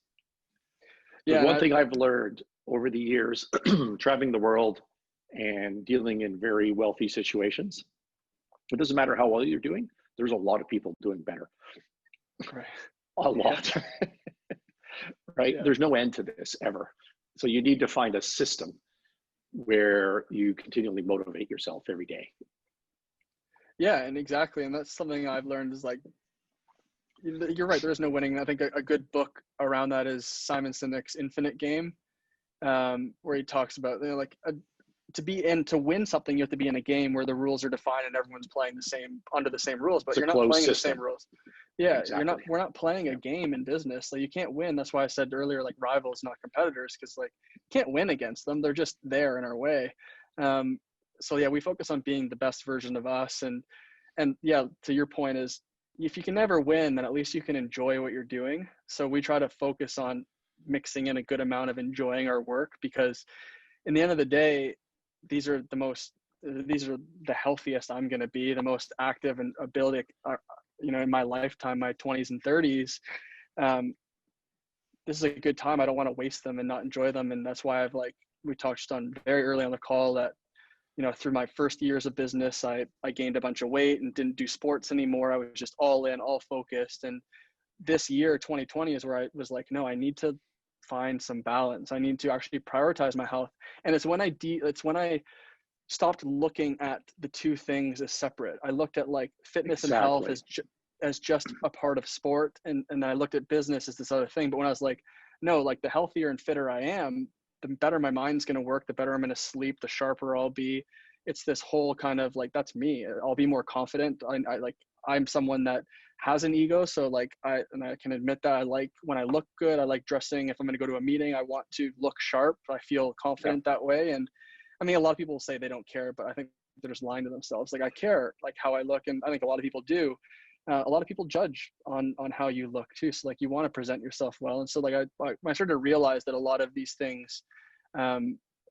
There's Yeah. one thing I've learned over the years, traveling the world and dealing in very wealthy situations. It doesn't matter how well you're doing. There's a lot of people doing better. Right. A lot. Right? Yeah. There's no end to this ever. So you need to find a system where you continually motivate yourself every day. Yeah, and exactly. And that's something I've learned is like, you're right, there is no winning. I think a good book around that is Simon Sinek's Infinite Game, where he talks about, to win something, you have to be in a game where the rules are defined and everyone's playing under the same rules, but you're not playing the same rules. Yeah, exactly. we're not playing a game in business. Like, you can't win. That's why I said earlier, like, rivals, not competitors, because like, you can't win against them. They're just there in our way. So yeah, we focus on being the best version of us. And yeah, to your point is, if you can never win, then at least you can enjoy what you're doing. So we try to focus on mixing in a good amount of enjoying our work, because in the end of the day, these are the healthiest I'm going to be, the most active and ability, in my lifetime, my 20s and 30s. This is a good time. I don't want to waste them and not enjoy them. And that's why we touched on very early on the call that, through my first years of business, I gained a bunch of weight and didn't do sports anymore. I was just all in, all focused. And this year, 2020, is where I was like, no, I need to find some balance. I need to actually prioritize my health. And it's when I stopped looking at the two things as separate. I looked at like fitness and health as just a part of sport. And I looked at business as this other thing. But when I was like, no, like, the healthier and fitter I am, the better my mind's going to work, the better I'm going to sleep, the sharper I'll be. It's this whole kind of like, that's me. I'll be more confident. I'm someone that has an ego. So like, I can admit that I like when I look good. I like dressing. If I'm going to go to a meeting, I want to look sharp. I feel confident that way. And I mean, a lot of people say they don't care, but I think they're just lying to themselves. Like, I care, like, how I look. And I think a lot of people do. A lot of people judge on how you look too. So like, you want to present yourself well. And so like, I started to realize that a lot of these things are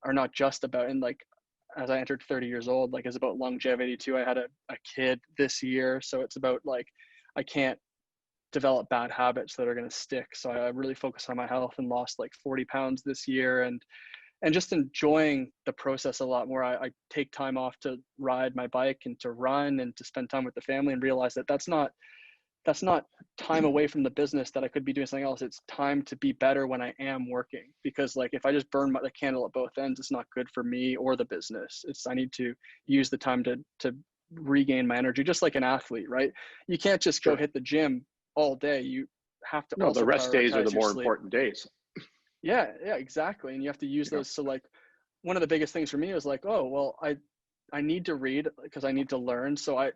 not just about, and like, as I entered 30 years old, like, it's about longevity too. I had a kid this year. So it's about like, I can't develop bad habits that are going to stick. So I really focused on my health and lost like 40 pounds this year, and just enjoying the process a lot more. I take time off to ride my bike and to run and to spend time with the family, and realize that that's not time away from the business, that I could be doing something else. It's time to be better when I am working, because like, if I just burn the candle at both ends, it's not good for me or the business. I need to use the time to regain my energy, just like an athlete, right? You can't just go hit the gym all day. You have to also the rest days are the more sleep. important days. Yeah, exactly. And you have to use those. So like, one of the biggest things for me was like, oh, well, I need to read because I need to learn. So I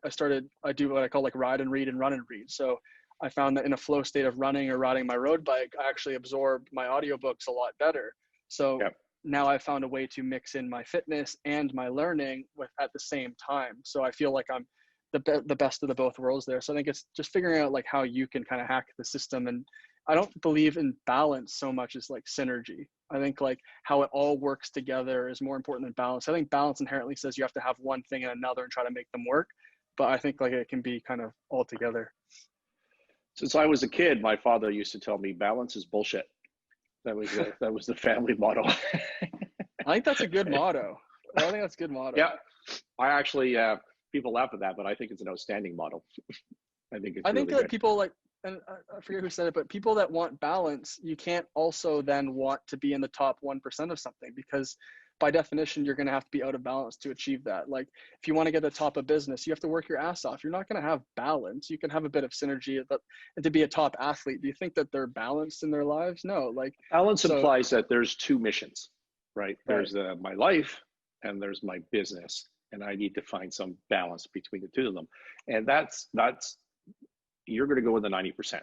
do what I call like ride and read and run and read. So I found that in a flow state of running or riding my road bike, I actually absorb my audiobooks a lot better. So now I found a way to mix in my fitness and my learning at the same time. So I feel like I'm the best of the both worlds there. So I think it's just figuring out like how you can kind of hack the system. And I don't believe in balance so much as like synergy. I think like how it all works together is more important than balance. I think balance inherently says you have to have one thing and another and try to make them work. But I think like it can be kind of all together. Since I was a kid, my father used to tell me balance is bullshit. That was the family motto. I think that's a good motto. I think that's a good motto. Yeah, I actually people laugh at that, but I think it's an outstanding motto. I think really that good. People like, and I forget who said it, but people that want balance, you can't also then want to be in the top 1% of something, because by definition, you're going to have to be out of balance to achieve that. Like, if you want to get to the top of business, you have to work your ass off. You're not going to have balance. You can have a bit of synergy, but to be a top athlete, do you think that they're balanced in their lives? No. Like, balance implies that there's two missions, right? There's my life and there's my business, and I need to find some balance between the two of them. And that's you're going to go in the 90%,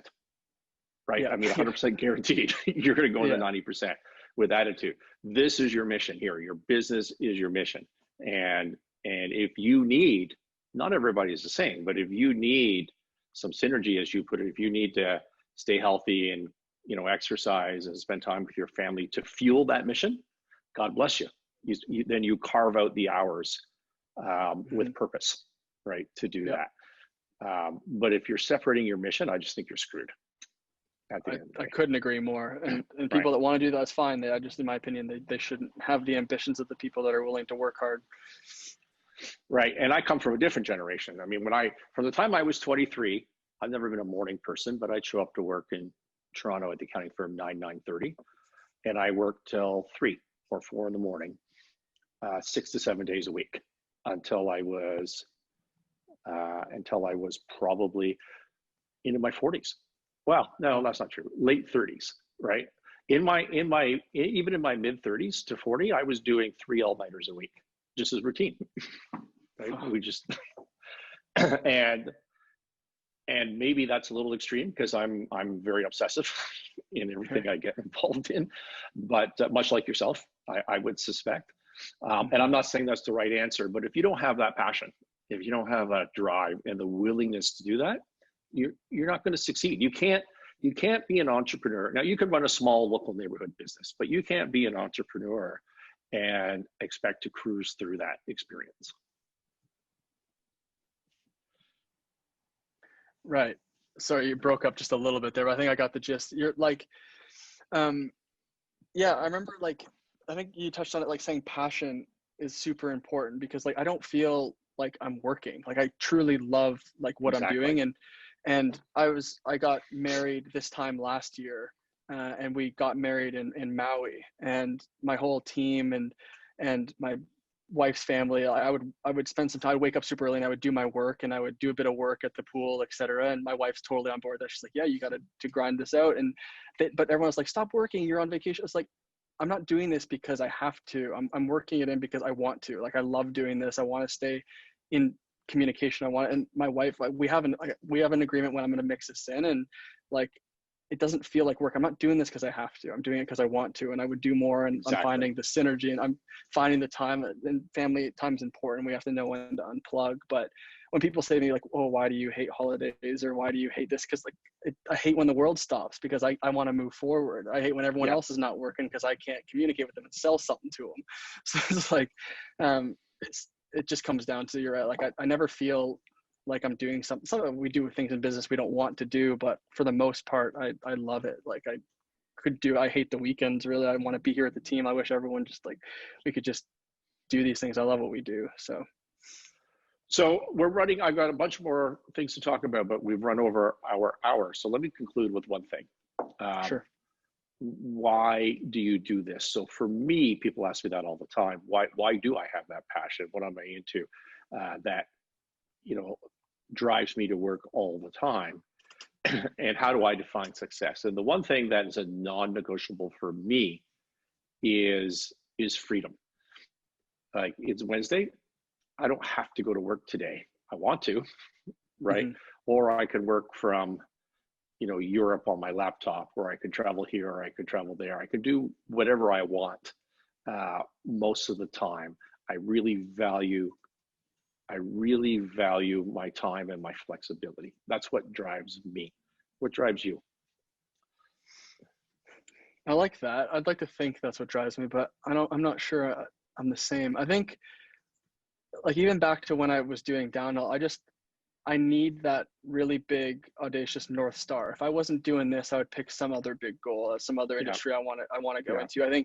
right? Yeah. I mean, 100% guaranteed. You're going to go in the 90% with attitude. This is your mission here. Your business is your mission. And if you need, not everybody is the same, but if you need some synergy, as you put it. If you need to stay healthy and, you know, exercise and spend time with your family to fuel that mission, God bless you. Then you carve out the hours with purpose, right, to do that. But if you're separating your mission, I just think you're screwed. I couldn't agree more. And people that want to do that's fine. I just, in my opinion, they shouldn't have the ambitions of the people that are willing to work hard. Right. And I come from a different generation. I mean, from the time I was 23, I've never been a morning person, but I'd show up to work in Toronto at the accounting firm 9:30, and I worked till 3 or 4 in the morning, 6 to 7 days a week until I was probably into my 40s. Well, no, that's not true. Late 30s, right? Even in my mid 30s to 40, I was doing 3 all-nighters a week, just as routine. Right? We just and maybe that's a little extreme because I'm very obsessive in everything I get involved in, but much like yourself, I would suspect. And I'm not saying that's the right answer, but if you don't have that passion, if you don't have that drive and the willingness to do that, you're not going to succeed. You can't be an entrepreneur. Now, you can run a small local neighborhood business, but you can't be an entrepreneur and expect to cruise through that experience. Right. Sorry, you broke up just a little bit there, but I think I got the gist. You're like, yeah, I remember, like, I think you touched on it, like saying passion is super important because, like, I don't feel like I'm working. Like, I truly love like what I'm doing. And I got married this time last year, and we got married in Maui, and my whole team and my wife's family, I would spend some time. I'd wake up super early and I would do my work, and I would do a bit of work at the pool, etc. And my wife's totally on board. That she's like, yeah, you got to grind this out. But everyone's like, stop working, you're on vacation. It's like, I'm not doing this because I have to. I'm working it in because I want to. Like, I love doing this. I want to stay in communication. And my wife, like, we have an agreement when I'm going to mix this in, and like, it doesn't feel like work. I'm not doing this because I have to. I'm doing it because I want to, and I would do more. And I'm finding the synergy, and I'm finding the time. And family time is important. We have to know when to unplug. But when people say to me like, "Oh, why do you hate holidays?" or "Why do you hate this?" Because like, I hate when the world stops because I want to move forward. I hate when everyone else is not working because I can't communicate with them and sell something to them. So it's like, it just comes down to, you're right. Like, I never feel like I'm doing something. Some we do things in business we don't want to do, but for the most part, I love it. Like, I hate the weekends, really. I want to be here with the team. I wish everyone just, like, we could just do these things. I love what we do. So we're running, I've got a bunch more things to talk about, but we've run over our hour. So let me conclude with one thing. Sure. Why do you do this? So for me, people ask me that all the time. Why do I have that passion? What am I into? That, you know, drives me to work all the time. And how do I define success? And the one thing that is a non-negotiable for me is freedom. Like, it's Wednesday, I don't have to go to work today. I want to, right? Or I can work from, you know, Europe on my laptop, or I could travel here, or I could travel there. I could do whatever I want most of the time. I really value my time and my flexibility. That's what drives me. What drives you? I like that. I'd like to think that's what drives me, but I'm not sure I'm the same. I think, like, even back to when I was doing downhill, I need that really big, audacious North Star. If I wasn't doing this, I would pick some other big goal, some other industry I want to go into.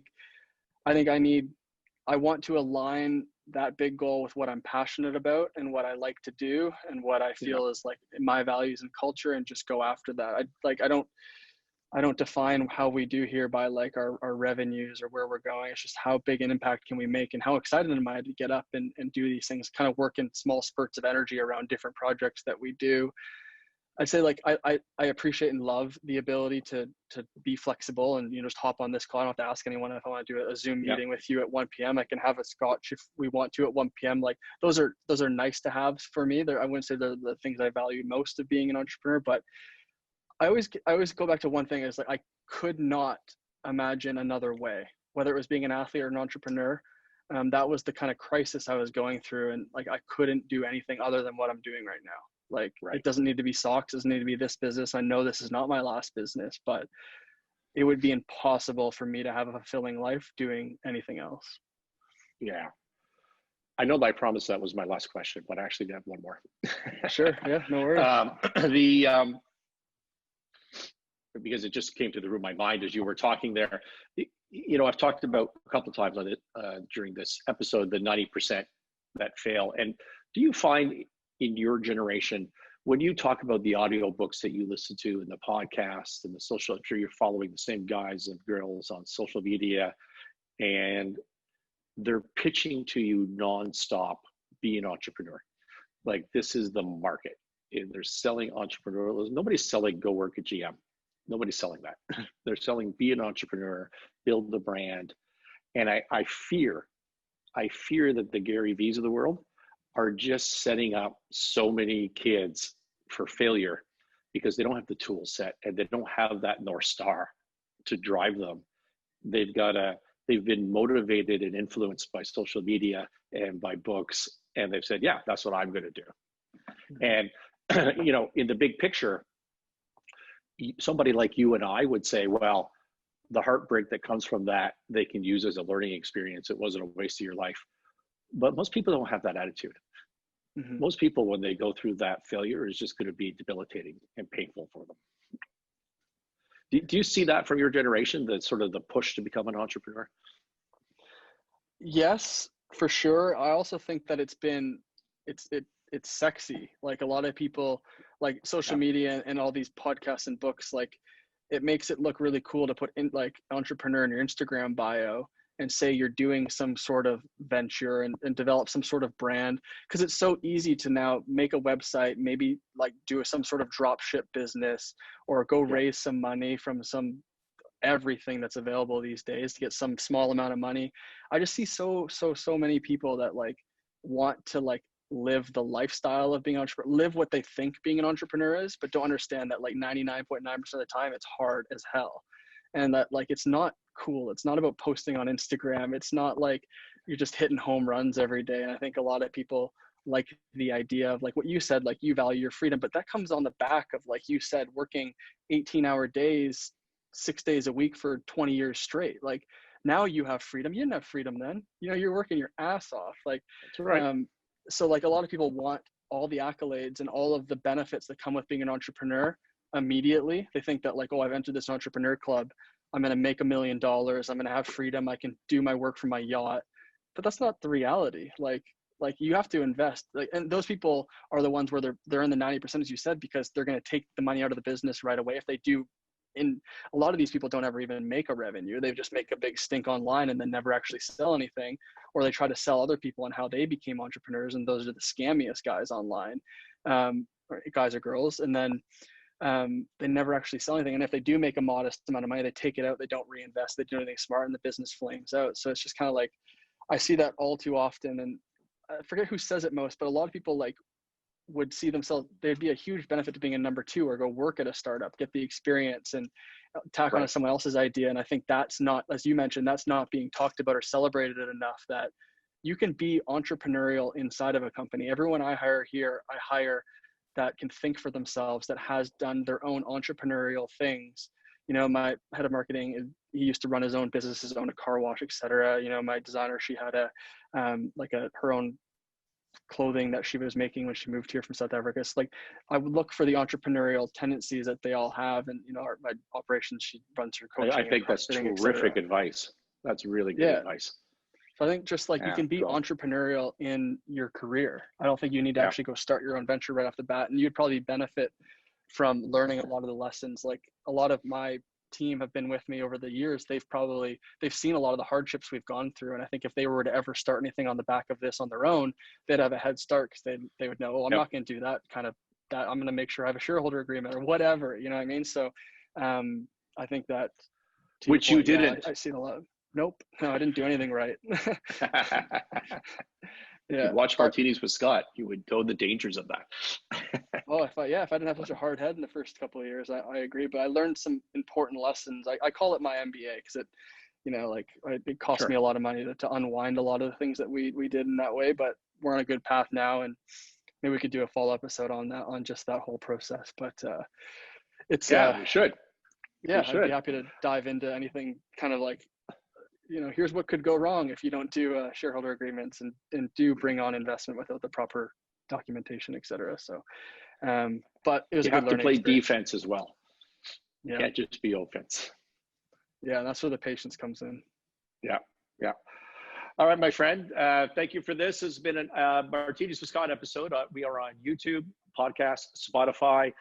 I want to align that big goal with what I'm passionate about and what I like to do and what I feel is like my values and culture, and just go after that. I don't define how we do here by like our revenues or where we're going. It's just how big an impact can we make, and how excited am I to get up and do these things, kind of work in small spurts of energy around different projects that we do. I'd say, like, I appreciate and love the ability to be flexible and, you know, just hop on this call. I don't have to ask anyone if I want to do a Zoom meeting with you at 1 p.m. I can have a scotch if we want to at 1 p.m. Like, those are nice to have for me. I wouldn't say they're the things I value most of being an entrepreneur, but I always go back to one thing, is like, I could not imagine another way, whether it was being an athlete or an entrepreneur. That was the kind of crisis I was going through, and like, I couldn't do anything other than what I'm doing right now. Like, Right. it doesn't need to be socks. It doesn't need to be this business. I know this is not my last business, but it would be impossible for me to have a fulfilling life doing anything else. Yeah. I know that I promised that was my last question, but I actually have one more. Sure. Yeah, no worries. Because it just came to the root of my mind as you were talking there. I've talked about a couple of times on it during this episode, the 90% that fail. And do you find in your generation, when you talk about the audiobooks that you listen to and the podcasts and the social, I'm sure you're following the same guys and girls on social media, and they're pitching to you nonstop, be an entrepreneur. Like, this is the market. And they're selling entrepreneurialism. Nobody's selling go work at GM. Nobody's selling that. They're selling be an entrepreneur, build the brand. And I fear that the Gary V's of the world are just setting up so many kids for failure because they don't have the tool set and they don't have that North Star to drive them. They've been motivated and influenced by social media and by books. And they've said, yeah, that's what I'm going to do. And, in the big picture, somebody like you and I would say, well, the heartbreak that comes from that, they can use as a learning experience. It wasn't a waste of your life. But most people don't have that attitude. Mm-hmm. Most people, when they go through that failure, is just going to be debilitating and painful for them. Do you see that from your generation, the sort of the push to become an entrepreneur? Yes, for sure. I also think that it's sexy. Like, a lot of people, like, social media and all these podcasts and books, like, it makes it look really cool to put in, like, entrepreneur in your Instagram bio and say you're doing some sort of venture and develop some sort of brand, because it's so easy to now make a website, maybe like do some sort of drop ship business, or go raise some money from everything that's available these days to get some small amount of money. I just see so many people that, like, want to, like, live the lifestyle of being an entrepreneur, live what they think being an entrepreneur is, but don't understand that, like, 99.9% of the time it's hard as hell. And that, like, it's not cool. It's not about posting on Instagram. It's not like you're just hitting home runs every day. And I think a lot of people like the idea of, like what you said, like, you value your freedom, but that comes on the back of, like you said, working 18-hour days, 6 days a week for 20 years straight. Like, now you have freedom. You didn't have freedom then. You're working your ass off. Like, that's right. So, like, a lot of people want all the accolades and all of the benefits that come with being an entrepreneur immediately. They think that, like, oh, I've entered this entrepreneur club, I'm going to make $1 million. I'm going to have freedom. I can do my work from my yacht. But that's not the reality. Like you have to invest. Like, and those people are the ones where they're in the 90%, as you said, because they're going to take the money out of the business right away. If they do, and a lot of these people don't ever even make a revenue. They just make a big stink online and then never actually sell anything, or they try to sell other people on how they became entrepreneurs. And those are the scammiest guys online, or guys or girls. And then they never actually sell anything. And if they do make a modest amount of money, they take it out, they don't reinvest, they do anything smart, and the business flames out. So it's just kind of like, I see that all too often. And I forget who says it most, but a lot of people, like, would see themselves, there'd be a huge benefit to being a number two, or go work at a startup, get the experience and tack on to someone else's idea. And I think that's not, as you mentioned, that's not being talked about or celebrated enough, that you can be entrepreneurial inside of a company. Everyone I hire here, I hire that can think for themselves, that has done their own entrepreneurial things. My head of marketing, he used to run his own business, his own car wash, etc. My designer, she had her own clothing that she was making when she moved here from South Africa. So, like, I would look for the entrepreneurial tendencies that they all have. And, my operations, she runs her coaching. I think that's terrific advice. That's really good advice. So I think just, like, you can be entrepreneurial in your career. I don't think you need to actually go start your own venture right off the bat. And you'd probably benefit from learning a lot of the lessons. Like, a lot of my team have been with me over the years. They've seen a lot of the hardships we've gone through. And I think if they were to ever start anything on the back of this on their own, they'd have a head start, because they would know, I'm not going to do that kind of that. I'm going to make sure I have a shareholder agreement or whatever, you know what I mean? So I think that, which you didn't. I've seen a lot. Nope. No, I didn't do anything right. If you watch Martinis with Scott, you would know the dangers of that. If I didn't have such a hard head in the first couple of years, I agree. But I learned some important lessons. I call it my MBA, because it cost me a lot of money to unwind a lot of the things that we did in that way. But we're on a good path now, and maybe we could do a follow episode on that, on just that whole process. But it's Yeah, we should. yeah, We I'd be should. happy to dive into anything kind of like, here's what could go wrong if you don't do shareholder agreements and do bring on investment without the proper documentation, et cetera. So, but it was You a good have to learning play experience. defense as well. Yeah. Can't just be offense. Yeah, that's where the patience comes in. Yeah. Yeah. All right, my friend. Thank you for this. This has been a Martinis with Scott episode. We are on YouTube, podcast, Spotify.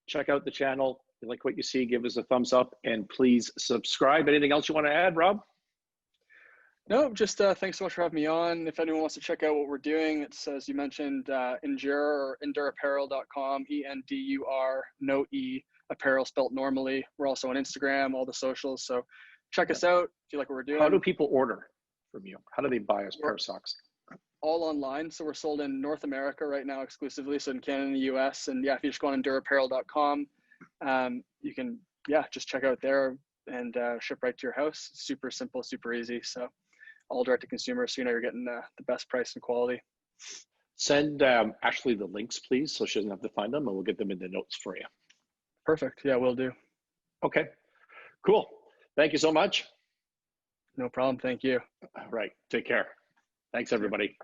Check out the channel. If you like what you see, give us a thumbs up and please subscribe. Anything else you want to add, Rob? No, just thanks so much for having me on. If anyone wants to check out what we're doing, it's, as you mentioned, endūr or endūrapparel.com, ENDUR, no E, apparel spelt normally. We're also on Instagram, all the socials. So check us out if you like what we're doing. How do people order from you? How do they buy us pair of socks? All online. So we're sold in North America right now exclusively. So in Canada and the US. And yeah, if you just go on endūrapparel.com, you can, just check out there and ship right to your house. Super simple, super easy. So all direct to consumer. So you're getting the best price and quality. Send Ashley the links, please, so she doesn't have to find them, and we'll get them in the notes for you. Perfect. Yeah, will do. Okay, cool. Thank you so much. No problem. Thank you. All right. Take care. Thanks, everybody.